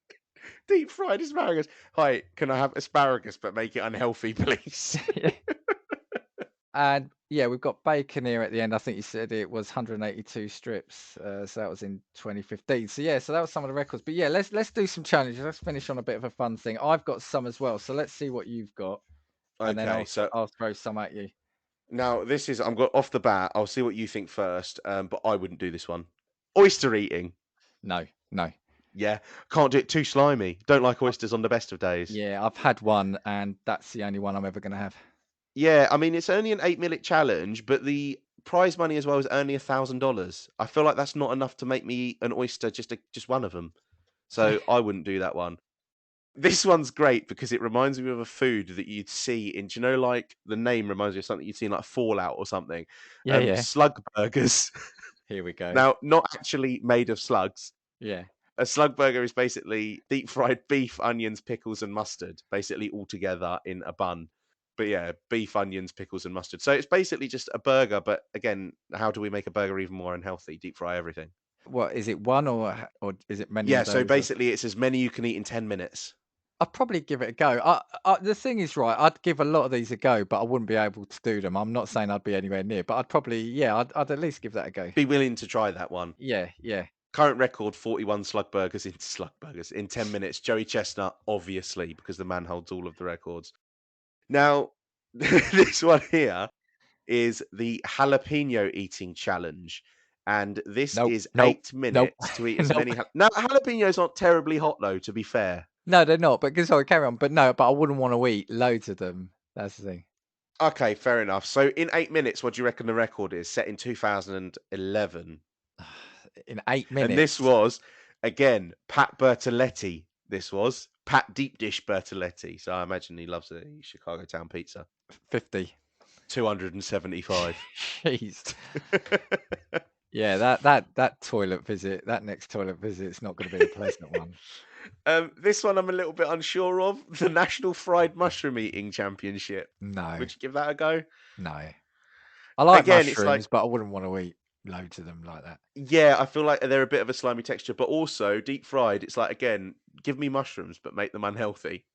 Speaker 1: Deep fried asparagus. Hi, can I have asparagus but make it unhealthy, please?
Speaker 2: Yeah. And yeah, we've got bacon here at the end. I think you said it was 182 strips. So that was in 2015. So yeah, so that was some of the records. But yeah, let's do some challenges. Let's finish on a bit of a fun thing. I've got some as well. So let's see what you've got, and then
Speaker 1: Okay, so
Speaker 2: I'll throw some at you.
Speaker 1: now this is I'm got off the bat. I'll see what you think first. But I wouldn't do this one. Oyster eating.
Speaker 2: No, no.
Speaker 1: Yeah, can't do it, too slimy. Don't like oysters on the best of days.
Speaker 2: Yeah, I've had one, and that's the only one I'm ever gonna have.
Speaker 1: Yeah, I mean it's only an 8 minute challenge, but the prize money as well is only $1,000. I feel like that's not enough to make me eat an oyster, just one of them. So I wouldn't do that one. This one's great because it reminds me of a food that you'd see in. Do you know, like the name reminds me of something you'd see in like Fallout or something?
Speaker 2: Yeah, yeah.
Speaker 1: Slug burgers.
Speaker 2: Here we go.
Speaker 1: Now, not actually made of slugs.
Speaker 2: Yeah.
Speaker 1: A slug burger is basically deep fried beef, onions, pickles, and mustard, basically all together in a bun. But yeah, beef, onions, pickles, and mustard. So it's basically just a burger. But again, how do we make a burger even more unhealthy? Deep fry everything.
Speaker 2: What is it? One or is it many
Speaker 1: Yeah,
Speaker 2: of
Speaker 1: so
Speaker 2: those?
Speaker 1: basically, it's as many you can eat in 10 minutes.
Speaker 2: I'd probably give it a go. The thing is, right, I'd give a lot of these a go, but I wouldn't be able to do them. I'm not saying I'd be anywhere near, but I'd probably, yeah, I'd at least give that a go.
Speaker 1: Be willing to try that one.
Speaker 2: Yeah, yeah.
Speaker 1: Current record 41 slug burgers in 10 minutes. Joey Chestnut, obviously, because the man holds all of the records. Now, this one here is the jalapeno eating challenge. And this
Speaker 2: Nope,
Speaker 1: is
Speaker 2: nope,
Speaker 1: 8
Speaker 2: nope,
Speaker 1: minutes to eat as
Speaker 2: nope.
Speaker 1: many. Now, jalapenos aren't terribly hot, though, to be fair.
Speaker 2: No, they're not. But sorry, carry on. But no, but I wouldn't want to eat loads of them. That's the thing.
Speaker 1: Okay, fair enough. So, in 8 minutes, what do you reckon the record is? Set in 2011.
Speaker 2: In 8
Speaker 1: And this
Speaker 2: minutes,
Speaker 1: was, again, Pat Bertoletti. This was Pat Deep Dish Bertoletti. So I imagine he loves a Chicago Town pizza.
Speaker 2: 50.
Speaker 1: 275.
Speaker 2: Jeez. Yeah, that toilet visit, that next toilet visit is not going to be a pleasant one.
Speaker 1: This one I'm a little bit unsure of. The National Fried Mushroom Eating Championship.
Speaker 2: No,
Speaker 1: Would you give that a go?
Speaker 2: no. I like
Speaker 1: Again, it's like,
Speaker 2: mushrooms, but I wouldn't want to eat loads of them like that.
Speaker 1: yeah, I feel like they're a bit of a slimy texture, but also deep fried. It's like, again, give me mushrooms, but make them unhealthy.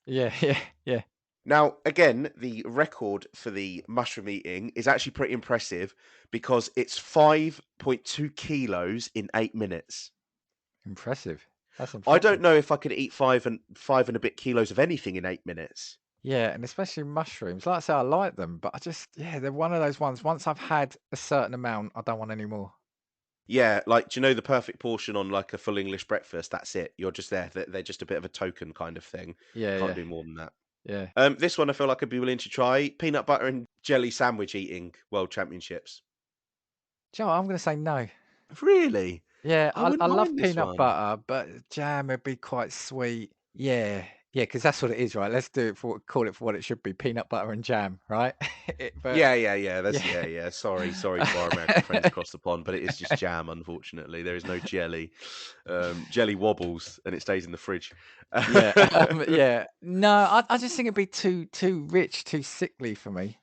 Speaker 2: Yeah, yeah, yeah.
Speaker 1: Now, again, the record for the mushroom eating is actually pretty impressive because it's 5.2 kilos in 8 minutes.
Speaker 2: Impressive. That's
Speaker 1: I don't
Speaker 2: impressive.
Speaker 1: know if I could eat five and a bit kilos of anything in 8 minutes.
Speaker 2: Yeah, and especially mushrooms. Like I say, I like them, but they're one of those ones. Once I've had a certain amount, I don't want any more.
Speaker 1: Yeah, like, do you know the perfect portion on like a full English breakfast? That's it. You're just there. They're just a bit of a token kind of thing.
Speaker 2: Yeah,
Speaker 1: Can't
Speaker 2: yeah,
Speaker 1: do more than that.
Speaker 2: yeah.
Speaker 1: This one I feel like I'd be willing to try. Peanut butter and jelly sandwich eating world championships.
Speaker 2: Do you know what? I'm going to say no.
Speaker 1: Really?
Speaker 2: Yeah,
Speaker 1: I
Speaker 2: I
Speaker 1: wouldn't
Speaker 2: love
Speaker 1: mind this
Speaker 2: peanut
Speaker 1: one.
Speaker 2: butter, but jam would be quite sweet. Yeah, yeah, because that's what it is, right? Let's do it for call it for what it should be, peanut butter and jam, right? But
Speaker 1: Yeah. That's
Speaker 2: yeah.
Speaker 1: yeah. Sorry to our American friends across the pond, but it is just jam. Unfortunately, there is no jelly. Jelly wobbles and it stays in the fridge.
Speaker 2: Yeah, yeah. No, I just think it'd be too rich, too sickly for me.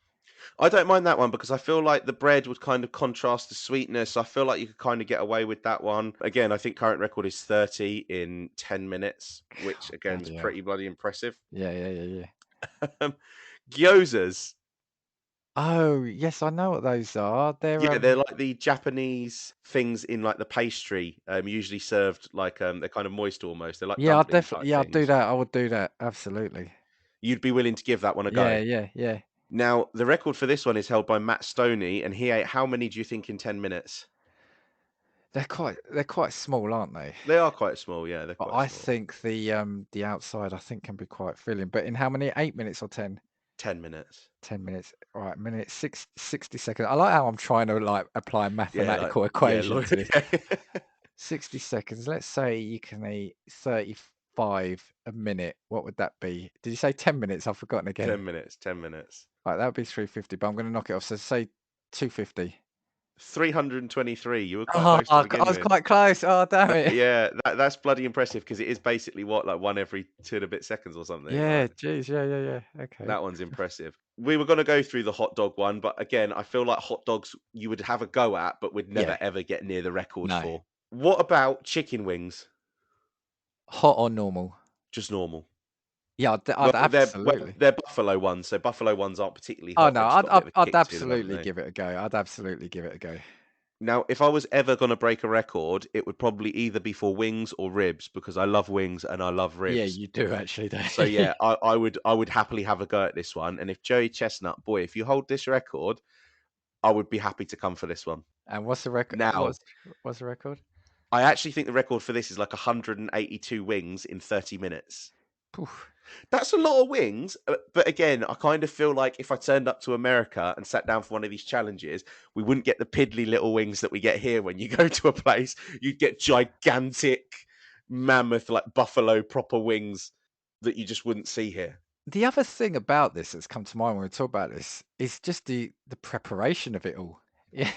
Speaker 1: I don't mind that one because I feel like the bread would kind of contrast the sweetness. I feel like you could kind of get away with that one. Again, I think current record is 30 in 10 minutes, which again is
Speaker 2: Bloody hell.
Speaker 1: pretty bloody impressive.
Speaker 2: Yeah.
Speaker 1: Gyozas.
Speaker 2: Oh, yes, I know what those are. They're
Speaker 1: Yeah, they're like the Japanese things in like the pastry, usually served like they're kind of moist almost. They're like
Speaker 2: yeah, I'll
Speaker 1: dumpling type
Speaker 2: definitely I'll do
Speaker 1: things.
Speaker 2: that. I would do that. Absolutely.
Speaker 1: You'd be willing to give that one a go.
Speaker 2: Yeah.
Speaker 1: Now, the record for this one is held by Matt Stoney, and he ate how many do you think in 10 minutes?
Speaker 2: They're quite small, aren't they?
Speaker 1: They are quite small, yeah, they're
Speaker 2: But
Speaker 1: quite
Speaker 2: I
Speaker 1: small.
Speaker 2: think the outside I think can be quite filling. But in how many? 8 minutes or 10?
Speaker 1: 10 minutes.
Speaker 2: 10 minutes. All right, minute 60 seconds. I like how I'm trying to like apply a
Speaker 1: Yeah, like,
Speaker 2: mathematical
Speaker 1: yeah,
Speaker 2: equation to this.
Speaker 1: yeah.
Speaker 2: 60 seconds. Let's say you can eat 35 a minute. What would that be? Did you say 10 minutes? I've forgotten again.
Speaker 1: 10 minutes, 10 minutes.
Speaker 2: Right, that would be 350, but I'm going to knock it off. So say 250.
Speaker 1: 323. You were quite
Speaker 2: Oh,
Speaker 1: close to
Speaker 2: I
Speaker 1: begin
Speaker 2: was
Speaker 1: with.
Speaker 2: quite close. Oh, damn it.
Speaker 1: Yeah, that's bloody impressive because it is basically what, like one every 2 and a bit seconds or something.
Speaker 2: Yeah,
Speaker 1: Like
Speaker 2: geez. Yeah. Okay.
Speaker 1: that one's impressive. We were going to go through the hot dog one, but again, I feel like hot dogs you would have a go at, but would never
Speaker 2: Yeah.
Speaker 1: ever get near the record
Speaker 2: No.
Speaker 1: for. What about chicken wings?
Speaker 2: Hot or normal?
Speaker 1: Just normal.
Speaker 2: Yeah, I'd
Speaker 1: Well,
Speaker 2: absolutely.
Speaker 1: they're buffalo ones, so buffalo ones aren't particularly
Speaker 2: Oh
Speaker 1: hot.
Speaker 2: no,
Speaker 1: They've just
Speaker 2: I'd
Speaker 1: got a bit
Speaker 2: I'd,
Speaker 1: of a
Speaker 2: I'd
Speaker 1: kick to them, haven't
Speaker 2: absolutely
Speaker 1: they?
Speaker 2: give it a go. I'd absolutely give it a go.
Speaker 1: Now, if I was ever going to break a record, it would probably either be for wings or ribs because I love wings and I love
Speaker 2: Yeah,
Speaker 1: ribs.
Speaker 2: you do actually, don't
Speaker 1: So
Speaker 2: you?
Speaker 1: yeah, I would happily have a go at this one. And if Joey Chestnut, boy, if you hold this record, I would be happy to come for this one.
Speaker 2: And what's the record?
Speaker 1: Now,
Speaker 2: What's the record?
Speaker 1: I actually think the record for this is like 182 wings in 30 minutes.
Speaker 2: Poof.
Speaker 1: That's a lot of wings, but again, I kind of feel like if I turned up to America and sat down for one of these challenges, we wouldn't get the piddly little wings that we get here when you go to a place. You'd get gigantic, mammoth, like buffalo proper wings that you just wouldn't see here.
Speaker 2: The other thing about this that's come to mind when we talk about this is just the preparation of it all. Yeah,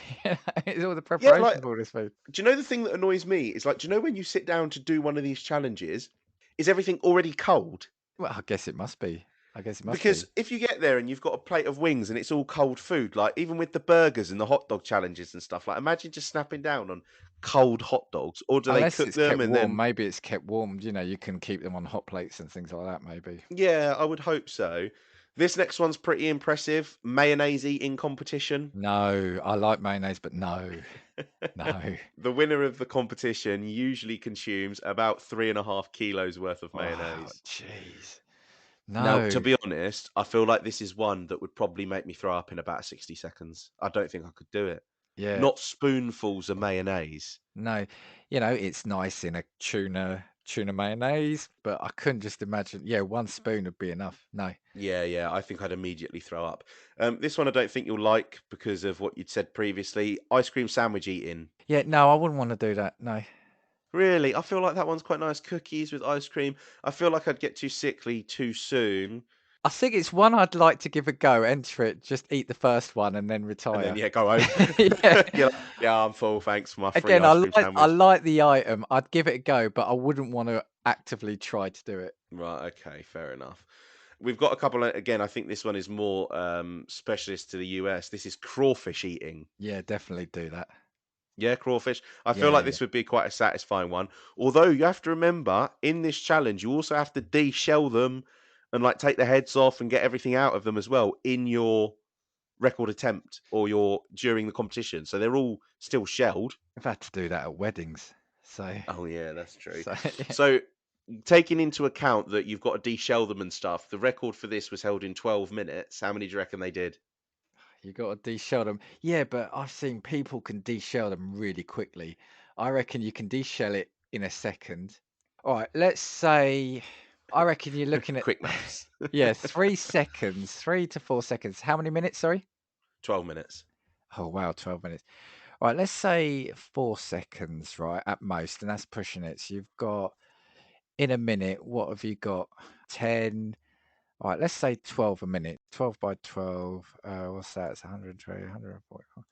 Speaker 2: it's all the
Speaker 1: Yeah,
Speaker 2: preparation
Speaker 1: like,
Speaker 2: of all this food.
Speaker 1: do you know the thing that annoys me is like, do you know when you sit down to do one of these challenges, is everything already cold?
Speaker 2: Well, I guess it must be.
Speaker 1: Because if you get there and you've got a plate of wings and it's all cold food, like even with the burgers and the hot dog challenges and stuff, like imagine just snapping down on cold hot dogs, or do they
Speaker 2: Unless
Speaker 1: cook
Speaker 2: it's
Speaker 1: them
Speaker 2: kept
Speaker 1: and
Speaker 2: warm.
Speaker 1: then?
Speaker 2: Maybe it's kept warm. You know, you can keep them on hot plates and things like that. Maybe.
Speaker 1: Yeah, I would hope so. This next one's pretty impressive. Mayonnaise eating competition.
Speaker 2: No, I like mayonnaise, but no. No.
Speaker 1: The winner of the competition usually consumes about 3.5 kilos worth of
Speaker 2: Wow,
Speaker 1: mayonnaise.
Speaker 2: jeez.
Speaker 1: Now, to
Speaker 2: No.
Speaker 1: be honest, I feel like this is one that would probably make me throw up in about 60 seconds. I don't think I could do it.
Speaker 2: Yeah,
Speaker 1: Not spoonfuls of mayonnaise.
Speaker 2: no. It's nice in a tuna mayonnaise, but I couldn't just imagine. Yeah, one spoon would be enough. No.
Speaker 1: Yeah, I think I'd immediately throw up. This one I don't think you'll like because of what you'd said previously. Ice cream sandwich eating.
Speaker 2: Yeah, no, I wouldn't want to do that. No.
Speaker 1: Really, I feel like that one's quite nice. Cookies with ice cream. I feel like I'd get too sickly too soon,
Speaker 2: I think it's one I'd like to give a go, enter it, just eat the first one and then
Speaker 1: and then
Speaker 2: retire.
Speaker 1: yeah, go home.
Speaker 2: Yeah.
Speaker 1: You're like, yeah, I'm full. Thanks for my free
Speaker 2: Again, I
Speaker 1: ice cream
Speaker 2: like I
Speaker 1: sandwich.
Speaker 2: like the item. I'd give it a go, but I wouldn't want to actively try to do it.
Speaker 1: Right, okay, fair enough. We've got a couple of, again, I think this one is more specialist to the US. This is crawfish eating.
Speaker 2: Yeah, definitely do that.
Speaker 1: Yeah, crawfish. I feel
Speaker 2: Yeah,
Speaker 1: like
Speaker 2: yeah.
Speaker 1: this would be quite a satisfying one. Although you have to remember, in this challenge, you also have to de-shell them and like take the heads off and get everything out of them as well in your record attempt or your during the competition. So they're all still shelled.
Speaker 2: I've had to do that at weddings. So,
Speaker 1: Oh yeah, that's true.
Speaker 2: yeah.
Speaker 1: So taking into account that you've got to de-shell them and stuff, the record for this was held in 12 minutes. How many do you reckon they did?
Speaker 2: You got to deshell them. Yeah, but I've seen people can deshell them really quickly. I reckon you can deshell it in a second. All right, let's say I reckon you're looking at
Speaker 1: Quick maths.
Speaker 2: yeah, 3 seconds, 3 to 4 seconds. How many minutes? Sorry.
Speaker 1: 12 minutes.
Speaker 2: Oh wow, 12 minutes. All right, let's say 4 seconds, right, at most, and that's pushing it. So you've got in a minute, what have you got? 10. All right, let's say 12 a minute. 12 by 12. What's that? It's 120, 144.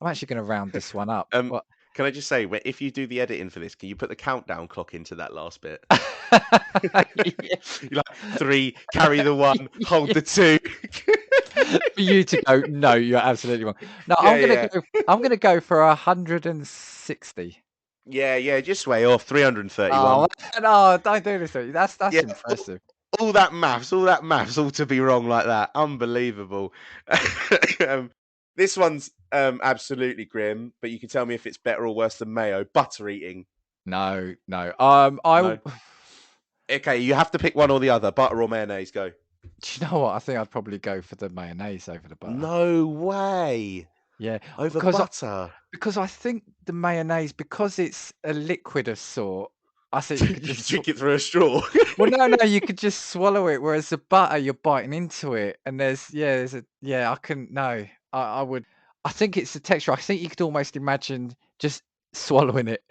Speaker 2: I'm actually going to round this one up.
Speaker 1: Um,
Speaker 2: What?
Speaker 1: can I just say, if you do the editing for this, can you put the countdown clock into that last bit?
Speaker 2: Yeah.
Speaker 1: You're like 3, carry the 1, hold
Speaker 2: Yeah.
Speaker 1: the 2.
Speaker 2: For you to go, no, you're absolutely wrong. No,
Speaker 1: Yeah, yeah.
Speaker 2: I'm gonna go for 160.
Speaker 1: Yeah, just way off. 331.
Speaker 2: Oh no, don't do this to me. That's
Speaker 1: Yeah,
Speaker 2: impressive.
Speaker 1: all that maths, all to be wrong like that. Unbelievable. This one's absolutely grim, but you can tell me if it's better or worse than mayo. Butter eating.
Speaker 2: No, no.
Speaker 1: No. Okay, you have to pick one or the other. Butter or mayonnaise, go.
Speaker 2: Do you know what? I think I'd probably go for the mayonnaise over the butter.
Speaker 1: No way.
Speaker 2: Yeah,
Speaker 1: Over
Speaker 2: because
Speaker 1: butter.
Speaker 2: because I think the mayonnaise, because it's a liquid of sort, I think you
Speaker 1: You
Speaker 2: could just
Speaker 1: drink it through a straw.
Speaker 2: well, no, you could just swallow it. Whereas the butter, you're biting into it, and I couldn't. No, I would. I think it's the texture. I think you could almost imagine just swallowing it,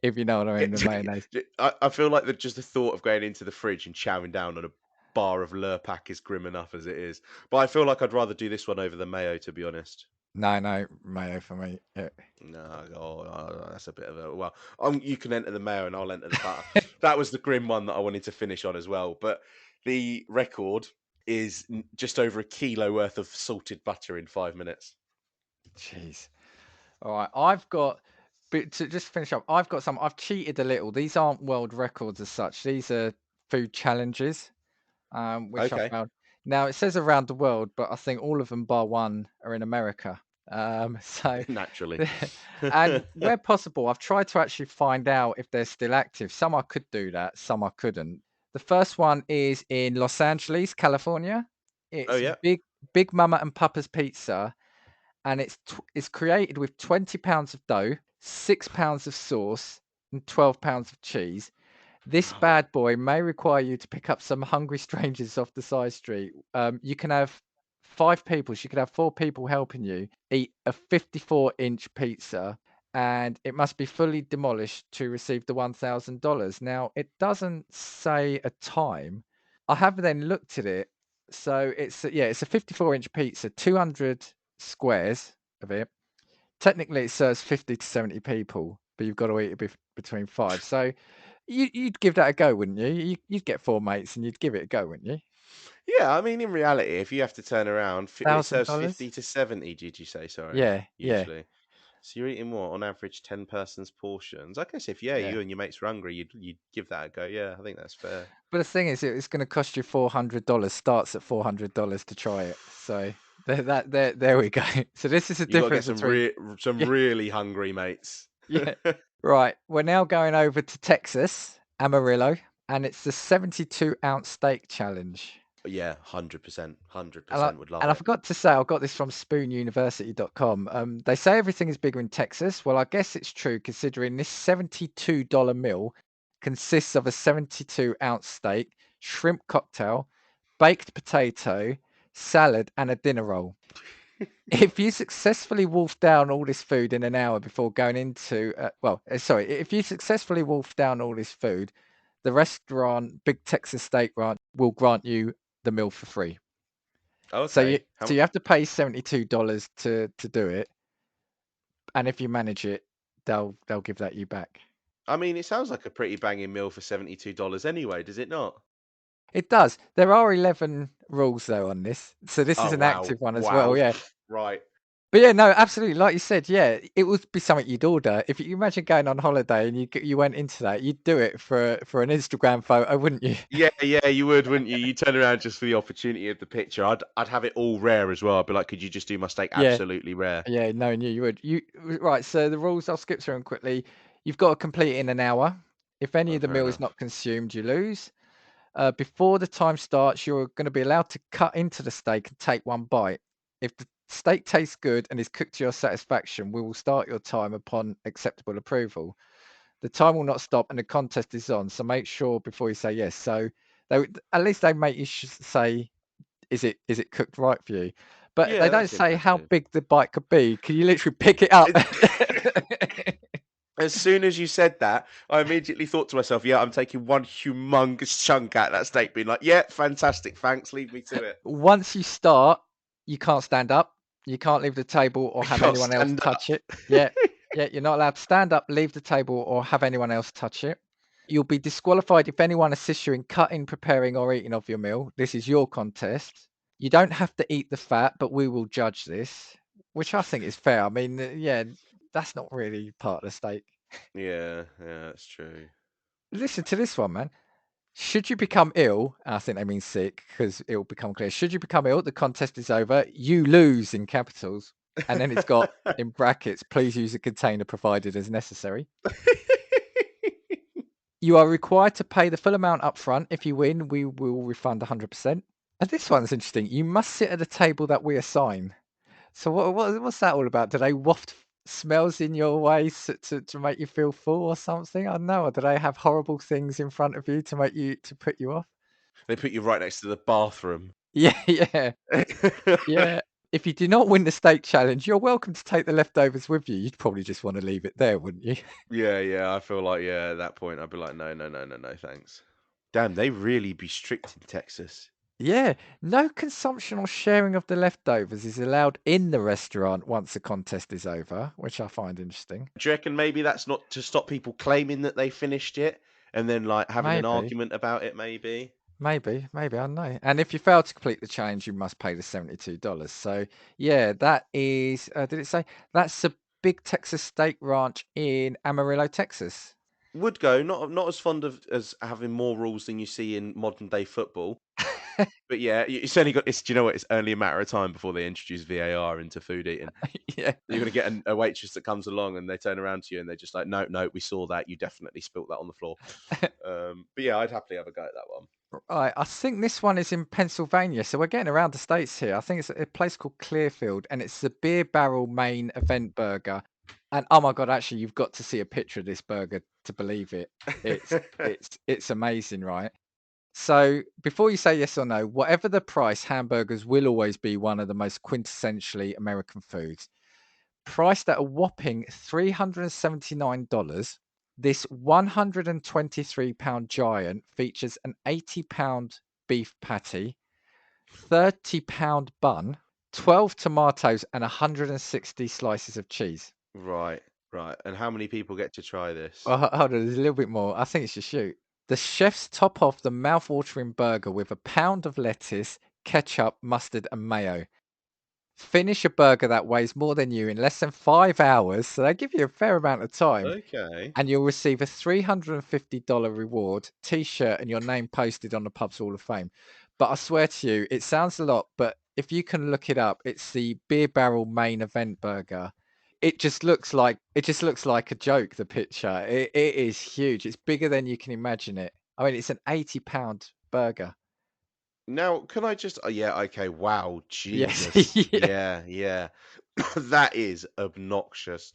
Speaker 2: if you know what I mean. The mayonnaise.
Speaker 1: I feel like that just the thought of going into the fridge and chowing down on a bar of Lurpak is grim enough as it is. But I feel like I'd rather do this one over the mayo, to be honest.
Speaker 2: No, mayo for me. Yeah.
Speaker 1: No, that's a bit of a well. You can enter the mayo and I'll enter the butter. That was the grim one that I wanted to finish on as well. But the record is just over a kilo worth of salted butter in 5 minutes.
Speaker 2: Jeez. All right, I've got. But to just finish up, I've got some. I've cheated a little. These aren't world records as such. These are food challenges. Which I
Speaker 1: Okay,
Speaker 2: found. Now it says around the world, but I think all of them bar one are in America. So,
Speaker 1: naturally.
Speaker 2: and where possible, I've tried to actually find out if they're still active. Some I could do that, some I couldn't. The first one is in Los Angeles, California.
Speaker 1: Oh
Speaker 2: It's
Speaker 1: yeah.
Speaker 2: Big Mama and Papa's Pizza, and it's created with 20 pounds of dough, 6 pounds of sauce, and 12 pounds of cheese. This
Speaker 1: Wow.
Speaker 2: bad boy may require you to pick up some hungry strangers off the side street. You can have 5 people, so you could have 4 people helping you eat a 54-inch pizza, and it must be fully demolished to receive the $1,000. Now, it doesn't say a time. I have then looked at it. So it's a 54-inch pizza, 200 squares of it. Technically, it serves 50 to 70 people, but you've got to eat it between 5. So you'd give that a go, wouldn't you? You'd get 4 mates and you'd give it a go, wouldn't you?
Speaker 1: Yeah, I mean, in reality, if you have to turn around, it serves
Speaker 2: $1,000?
Speaker 1: 50 to 70, did you say? Sorry,
Speaker 2: Yeah,
Speaker 1: usually. So you're eating what, on average, 10 persons portions? I guess if,
Speaker 2: yeah.
Speaker 1: you and your mates were hungry, you'd give that a go. Yeah, I think that's fair.
Speaker 2: But the thing is, it's going to cost you $400. Starts at $400 to try it. So There we go. So this is the
Speaker 1: You got to get
Speaker 2: difference between
Speaker 1: some
Speaker 2: yeah,
Speaker 1: really hungry mates.
Speaker 2: yeah. Right. We're now going over to Texas, Amarillo, and it's the 72-ounce steak challenge.
Speaker 1: Yeah, 100%,
Speaker 2: And I
Speaker 1: 100% would love
Speaker 2: and I
Speaker 1: it.
Speaker 2: forgot to say, I got this from spoonuniversity.com. They say everything is bigger in Texas. Well, I guess it's true considering this $72 meal consists of a 72-ounce steak, shrimp cocktail, baked potato, salad, and a dinner roll. If you successfully wolf down all this food in an hour before going into, if you successfully wolf down all this food, the restaurant, Big Texas Steak Ranch, will grant you the meal for free. So you
Speaker 1: Okay.
Speaker 2: so you have to pay $72 to do it, and if you manage it, they'll give that you back.
Speaker 1: I mean, it sounds like a pretty banging meal for $72 anyway, does it not?
Speaker 2: It does. There are 11 rules though on this, so this is
Speaker 1: Oh,
Speaker 2: an
Speaker 1: wow.
Speaker 2: active one as well.
Speaker 1: Wow.
Speaker 2: Yeah,
Speaker 1: Right.
Speaker 2: but yeah, no, absolutely. Like you said, yeah, it would be something you'd order if you imagine going on holiday and you went into that. You'd do it for an Instagram photo, wouldn't you?
Speaker 1: Yeah, yeah, you would, wouldn't you? You turn around just for the opportunity of the picture. I'd have it all rare as well. I'd be like, could you just do my steak
Speaker 2: Yeah,
Speaker 1: absolutely rare?
Speaker 2: yeah, knowing you would. Right. So the rules, I'll skip through them quickly. You've got to complete it in an hour. If any
Speaker 1: Oh,
Speaker 2: of the
Speaker 1: fair
Speaker 2: meal is
Speaker 1: enough.
Speaker 2: not consumed, you lose. Before the time starts, you're going to be allowed to cut into the steak and take one bite. If the steak tastes good and is cooked to your satisfaction, we will start your time upon acceptable approval. The time will not stop and the contest is on, so make sure before you say yes. So at least they make you say, is it cooked right for you? But they
Speaker 1: Yeah,
Speaker 2: don't
Speaker 1: that's
Speaker 2: say how
Speaker 1: interesting.
Speaker 2: big the bite could be. Can you literally pick it up?
Speaker 1: As soon as you said that, I immediately thought to myself, yeah, I'm taking one humongous chunk out of that steak, being like, yeah, fantastic, thanks, leave me to it.
Speaker 2: Once you start, you can't stand up. You can't leave the table or
Speaker 1: I
Speaker 2: have
Speaker 1: can't
Speaker 2: anyone else
Speaker 1: stand
Speaker 2: touch
Speaker 1: up.
Speaker 2: it. Yeah, yeah, you're not allowed to stand up, leave the table, or have anyone else touch it. You'll be disqualified if anyone assists you in cutting, preparing, or eating of your meal. This is your contest. You don't have to eat the fat, but we will judge this, which I think is fair. I mean, yeah, that's not really part of the steak.
Speaker 1: Yeah, yeah, that's true.
Speaker 2: Listen to this one, man. Should you become ill, and I think they mean sick because it will become clear. Should you become ill, the contest is over. You lose in capitals. And then it's got in brackets, please use a container provided as necessary. You are required to pay the full amount up front. If you win, we will refund 100%. And this one's interesting. You must sit at a table that we assign. So what's that all about? Do they waft smells in your way to make you feel full or something? I don't know. Or do they have horrible things in front of you to put you off?
Speaker 1: They put you right next to the bathroom.
Speaker 2: Yeah, yeah, yeah. If you do not win the steak challenge, you're welcome to take the leftovers with you. You'd probably just want to leave it there, wouldn't you?
Speaker 1: Yeah, yeah, I feel like, yeah, at that point, I'd be like, no, no, no, no, no, thanks. Damn, they really be strict in Texas.
Speaker 2: Yeah, no consumption or sharing of the leftovers is allowed in the restaurant once the contest is over, which I find interesting.
Speaker 1: Do you reckon maybe that's not to stop people claiming that they finished it and then like having an
Speaker 2: Maybe,
Speaker 1: argument about it, maybe?
Speaker 2: maybe, I don't know. And if you fail to complete the challenge, you must pay the $72. So yeah, that is, did it say? That's a Big Texas Steak Ranch in Amarillo, Texas.
Speaker 1: Would go, not as fond of as having more rules than you see in modern day football. But yeah, it's only got it's do you know what? It's only a matter of time before they introduce VAR into food eating.
Speaker 2: Yeah.
Speaker 1: You're gonna get a waitress that comes along and they turn around to you and they're just like, no, no, we saw that. You definitely spilt that on the floor. But yeah, I'd happily have a go at that one.
Speaker 2: Right, I think this one is in Pennsylvania. So we're getting around the states here. I think it's a place called Clearfield, and it's the Beer Barrel Main Event Burger. And oh my God, actually, you've got to see a picture of this burger to believe it. It's amazing, right? So before you say yes or no, whatever the price, hamburgers will always be one of the most quintessentially American foods. Priced at a whopping $379, this 123-pound giant features an 80-pound beef patty, 30-pound bun, 12 tomatoes, and 160 slices of cheese.
Speaker 1: Right, right. And how many people get to try this?
Speaker 2: Well, hold on, there's a little bit more. I think it's just shoot. The chefs top off the mouth-watering burger with a pound of lettuce, ketchup, mustard, and mayo. Finish a burger that weighs more than you in less than 5 hours, so they give you a fair amount of time,
Speaker 1: Okay.
Speaker 2: and you'll receive a $350 reward, T-shirt, and your name posted on the pub's Hall of Fame. But I swear to you, it sounds a lot, but if you can look it up, it's the Beer Barrel Main Event Burger. It just looks like a joke. The picture, it is huge. It's bigger than you can imagine it. I mean, it's an £80 burger.
Speaker 1: Now, can I just? Oh, yeah, okay. Wow,
Speaker 2: Yes,
Speaker 1: Jesus.
Speaker 2: yeah.
Speaker 1: Yeah, yeah. That is obnoxious.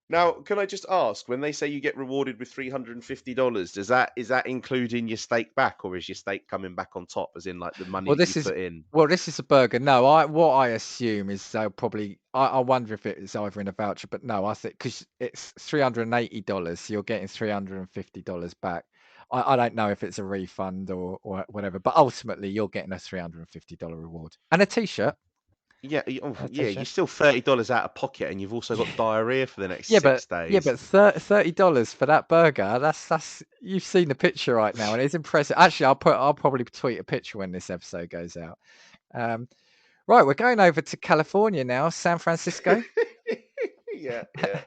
Speaker 1: Now, can I just ask, when they say you get rewarded with $350, is that including your steak back, or is your steak coming back on top, as in like the money
Speaker 2: Well,
Speaker 1: that you
Speaker 2: this is
Speaker 1: put in?
Speaker 2: this is a burger. No, what I assume is they'll probably. I wonder if it's either in a voucher, but no, I think because it's $380, you're getting $350 back. I don't know if it's a refund or whatever, but ultimately you're getting a $350 reward and a T-shirt.
Speaker 1: Yeah,
Speaker 2: And a
Speaker 1: yeah. You're
Speaker 2: T-shirt.
Speaker 1: still $30 out of pocket, and you've also got
Speaker 2: Yeah,
Speaker 1: diarrhea for the next
Speaker 2: yeah,
Speaker 1: six days.
Speaker 2: but $30 for that burger. That's you've seen the picture right now, and it's impressive. Actually, I'll probably tweet a picture when this episode goes out. Um, Right, we're going over to California now, San Francisco.
Speaker 1: Yeah, yeah.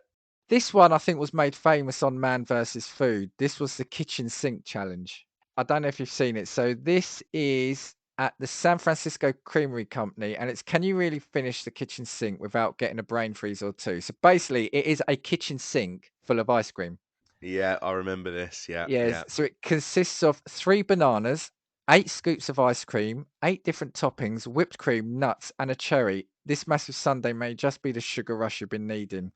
Speaker 2: This one I think was made famous on Man versus Food. This was the kitchen sink challenge. I don't know if you've seen it. So this is at the San Francisco Creamery Company, and it's can you really finish the kitchen sink without getting a brain freeze or two? So basically, it is a kitchen sink full of ice cream.
Speaker 1: Yeah, I remember this. Yeah,
Speaker 2: Yes,
Speaker 1: yeah.
Speaker 2: so it consists of 3 bananas, 8 scoops of ice cream, 8 different toppings, whipped cream, nuts, and a cherry. This massive sundae may just be the sugar rush you've been needing.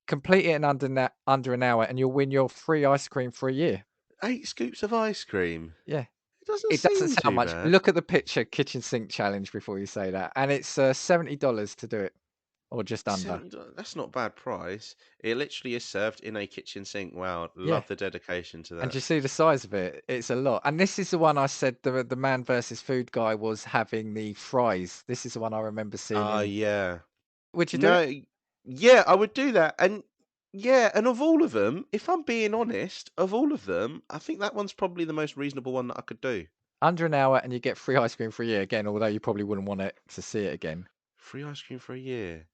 Speaker 2: Complete it in under an hour, and you'll win your free ice cream for a year.
Speaker 1: 8 scoops of ice cream.
Speaker 2: Yeah,
Speaker 1: It doesn't
Speaker 2: it doesn't
Speaker 1: seem
Speaker 2: sound
Speaker 1: too
Speaker 2: much.
Speaker 1: bad.
Speaker 2: Look at the picture, kitchen sink challenge before you say that, and it's $70 to do it, or just under.
Speaker 1: $70. That's not a bad price. It literally is served in a kitchen sink. Wow,
Speaker 2: Yeah.
Speaker 1: love the dedication to
Speaker 2: And
Speaker 1: that.
Speaker 2: you see the size of it? It's a lot. And this is the one I said the Man versus Food guy was having the fries. This is the one I remember seeing
Speaker 1: Ah,
Speaker 2: him.
Speaker 1: yeah.
Speaker 2: Would you do it?
Speaker 1: No, yeah, I would do that. And yeah, and of all of them, if I'm being honest, of all of them, I think that one's probably the most reasonable one that I could do.
Speaker 2: Under an hour and you get free ice cream for a year again, although you probably wouldn't want it to see it again.
Speaker 1: Free ice cream for a year.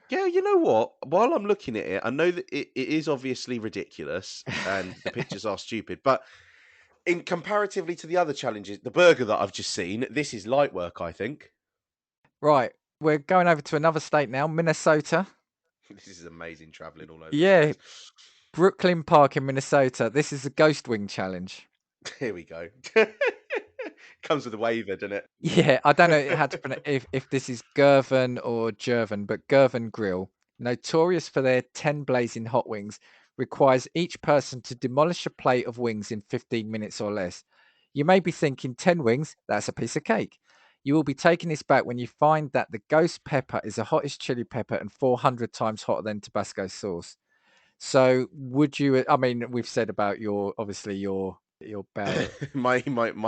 Speaker 1: Yeah, you know what? While I'm looking at it, I know that it is obviously ridiculous and the pictures are stupid, but in comparatively to the other challenges, the burger that I've just seen, this is light work, I think.
Speaker 2: Right. We're going over to another state now, Minnesota.
Speaker 1: This is amazing traveling all over the
Speaker 2: Yeah,
Speaker 1: place.
Speaker 2: Brooklyn Park in Minnesota. This is the Ghost Wing Challenge.
Speaker 1: Here we go. Comes with a waiver, doesn't it?
Speaker 2: Yeah, I don't know how to pronounce if this is Gervin or Jervin, but Gervin Grill, notorious for their 10 blazing hot wings, requires each person to demolish a plate of wings in 15 minutes or less. You may be thinking 10 wings, that's a piece of cake. You will be taking this back when you find that the ghost pepper is the hottest chili pepper and 400 times hotter than Tabasco sauce. So would you I mean, we've said about your obviously your bowel.
Speaker 1: My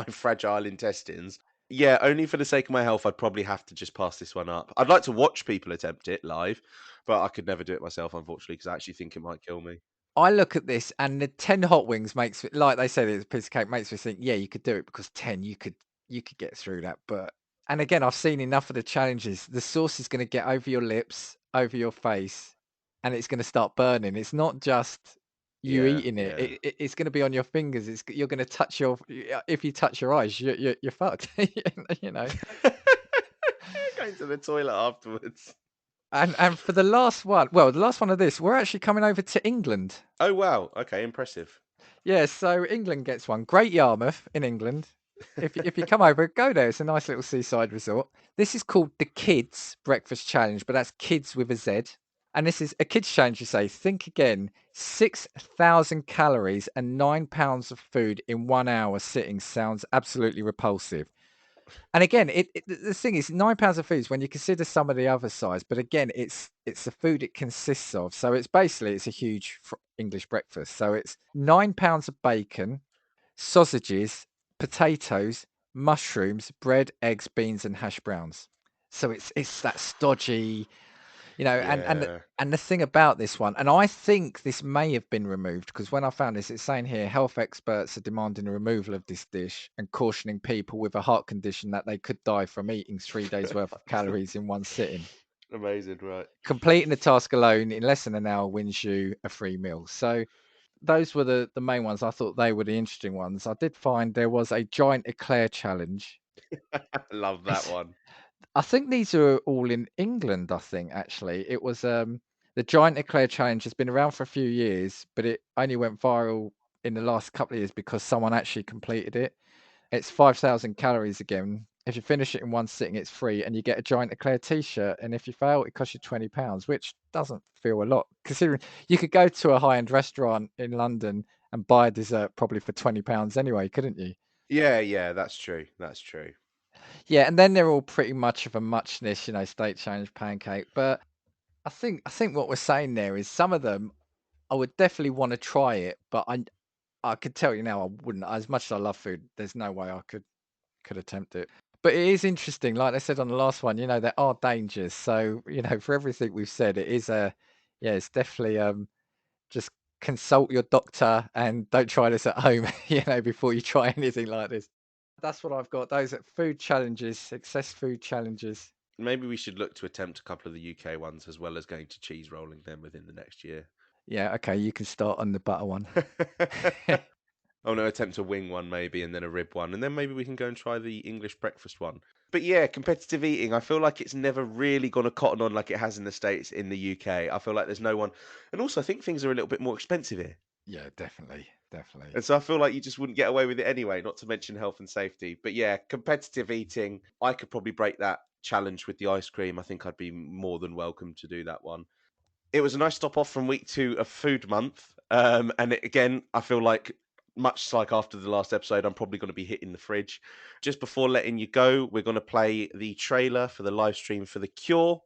Speaker 1: fragile intestines. Yeah, only for the sake of my health, I'd probably have to just pass this one up. I'd like to watch people attempt it live, but I could never do it myself, unfortunately, because I actually think it might kill me.
Speaker 2: I look at this and the 10 hot wings makes it like they say it's a piece of cake makes me think, yeah, you could do it because 10 you could get through that. But and again, I've seen enough of the challenges. The sauce is going to get over your lips, over your face, and it's going to start burning. It's not just you
Speaker 1: Yeah,
Speaker 2: eating it.
Speaker 1: yeah.
Speaker 2: It's going to be on your fingers. You're going to touch your if you touch your eyes, you're fucked. You know.
Speaker 1: Going to the toilet afterwards.
Speaker 2: And for the last one, well, the last one of this, we're actually coming over to England.
Speaker 1: Oh wow, okay, impressive.
Speaker 2: Yeah, so England gets one. Great Yarmouth in England. If you come over, go there. It's a nice little seaside resort. This is called the Kids Breakfast Challenge, but that's kids with a Z. And this is a kids challenge. You say, think again, 6,000 calories and 9 pounds of food in 1 hour sitting sounds absolutely repulsive. And again, the thing is, 9 pounds of food is when you consider some of the other size, but again, it's the food it consists of. So it's basically it's a huge English breakfast. So it's 9 pounds of bacon, sausages, potatoes, mushrooms, bread, eggs, beans, and hash browns. So it's that stodgy,
Speaker 1: Yeah.
Speaker 2: and the thing about this one, and I think this may have been removed because when I found this, it's saying here health experts are demanding the removal of this dish and cautioning people with a heart condition that they could die from eating 3 days worth of calories in one sitting.
Speaker 1: Amazing, right.
Speaker 2: Completing the task alone in less than an hour wins you a free meal. So those were the main ones. I thought they were the interesting ones. I did find there was a giant eclair challenge.
Speaker 1: Love that one.
Speaker 2: I think these are all in England, I think, actually. It was the Giant Eclair Challenge has been around for a few years, but it only went viral in the last couple of years because someone actually completed it. It's 5,000 calories again. If you finish it in one sitting, it's free, and you get a Giant Eclair T-shirt. And if you fail, it costs you £20, which doesn't feel a lot, considering you could go to a high-end restaurant in London and buy a dessert probably for £20 anyway, couldn't you?
Speaker 1: Yeah, that's true. That's true.
Speaker 2: Yeah, and then they're all pretty much of a muchness, state challenge pancake. But I think what we're saying there is some of them I would definitely want to try it, but I could tell you now I wouldn't. As much as I love food, there's no way I could attempt it. But it is interesting, like I said on the last one, there are dangers. So, for everything we've said, it is yeah, it's definitely just consult your doctor and don't try this at home, before you try anything like this. That's what I've got. Those are food challenges, success food challenges.
Speaker 1: Maybe we should look to attempt a couple of the UK ones as well as going to cheese rolling them within the next year.
Speaker 2: Yeah, okay, you can start on the butter one.
Speaker 1: Oh no, attempt a wing one maybe, and then a rib one, and then maybe we can go and try the English breakfast one. But yeah, competitive eating, I feel like it's never really gone to cotton on like it has in the States, in the UK. I feel like there's no one, and also I think things are a little bit more expensive here.
Speaker 2: Yeah, definitely.
Speaker 1: And so I feel like you just wouldn't get away with it anyway, not to mention health and safety. But yeah, competitive eating, I could probably break that challenge with the ice cream. I think I'd be more than welcome to do that one. It was a nice stop off from week 2 of Food Month. Again, I feel like, much like after the last episode, I'm probably going to be hitting the fridge. Just before letting you go, we're going to play the trailer for the live stream for The Cure.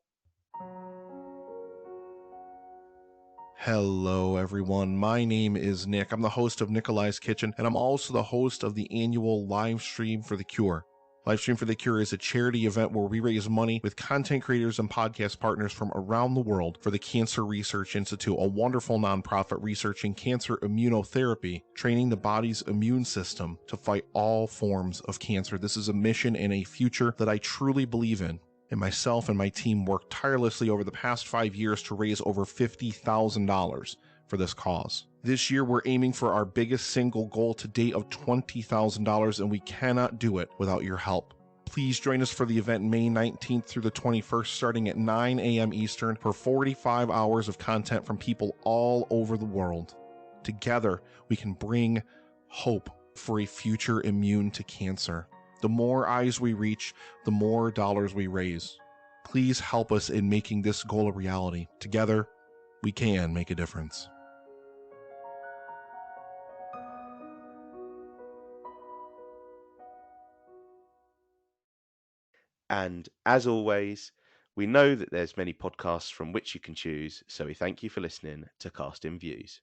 Speaker 4: Hello, everyone. My name is Nick. I'm the host of Nikolai's Kitchen, and I'm also the host of the annual live stream for The Cure. Live Stream for the Cure is a charity event where we raise money with content creators and podcast partners from around the world for the Cancer Research Institute, a wonderful nonprofit researching cancer immunotherapy, training the body's immune system to fight all forms of cancer. This is a mission and a future that I truly believe in. And myself and my team worked tirelessly over the past 5 years to raise over $50,000 for this cause. This year, we're aiming for our biggest single goal to date of $20,000, and we cannot do it without your help. Please join us for the event May 19th through the 21st, starting at 9 a.m. Eastern, for 45 hours of content from people all over the world. Together, we can bring hope for a future immune to cancer. The more eyes we reach, the more dollars we raise. Please help us in making this goal a reality. Together, we can make a difference.
Speaker 1: And as always, we know that there's many podcasts from which you can choose, so we thank you for listening to Casting Views.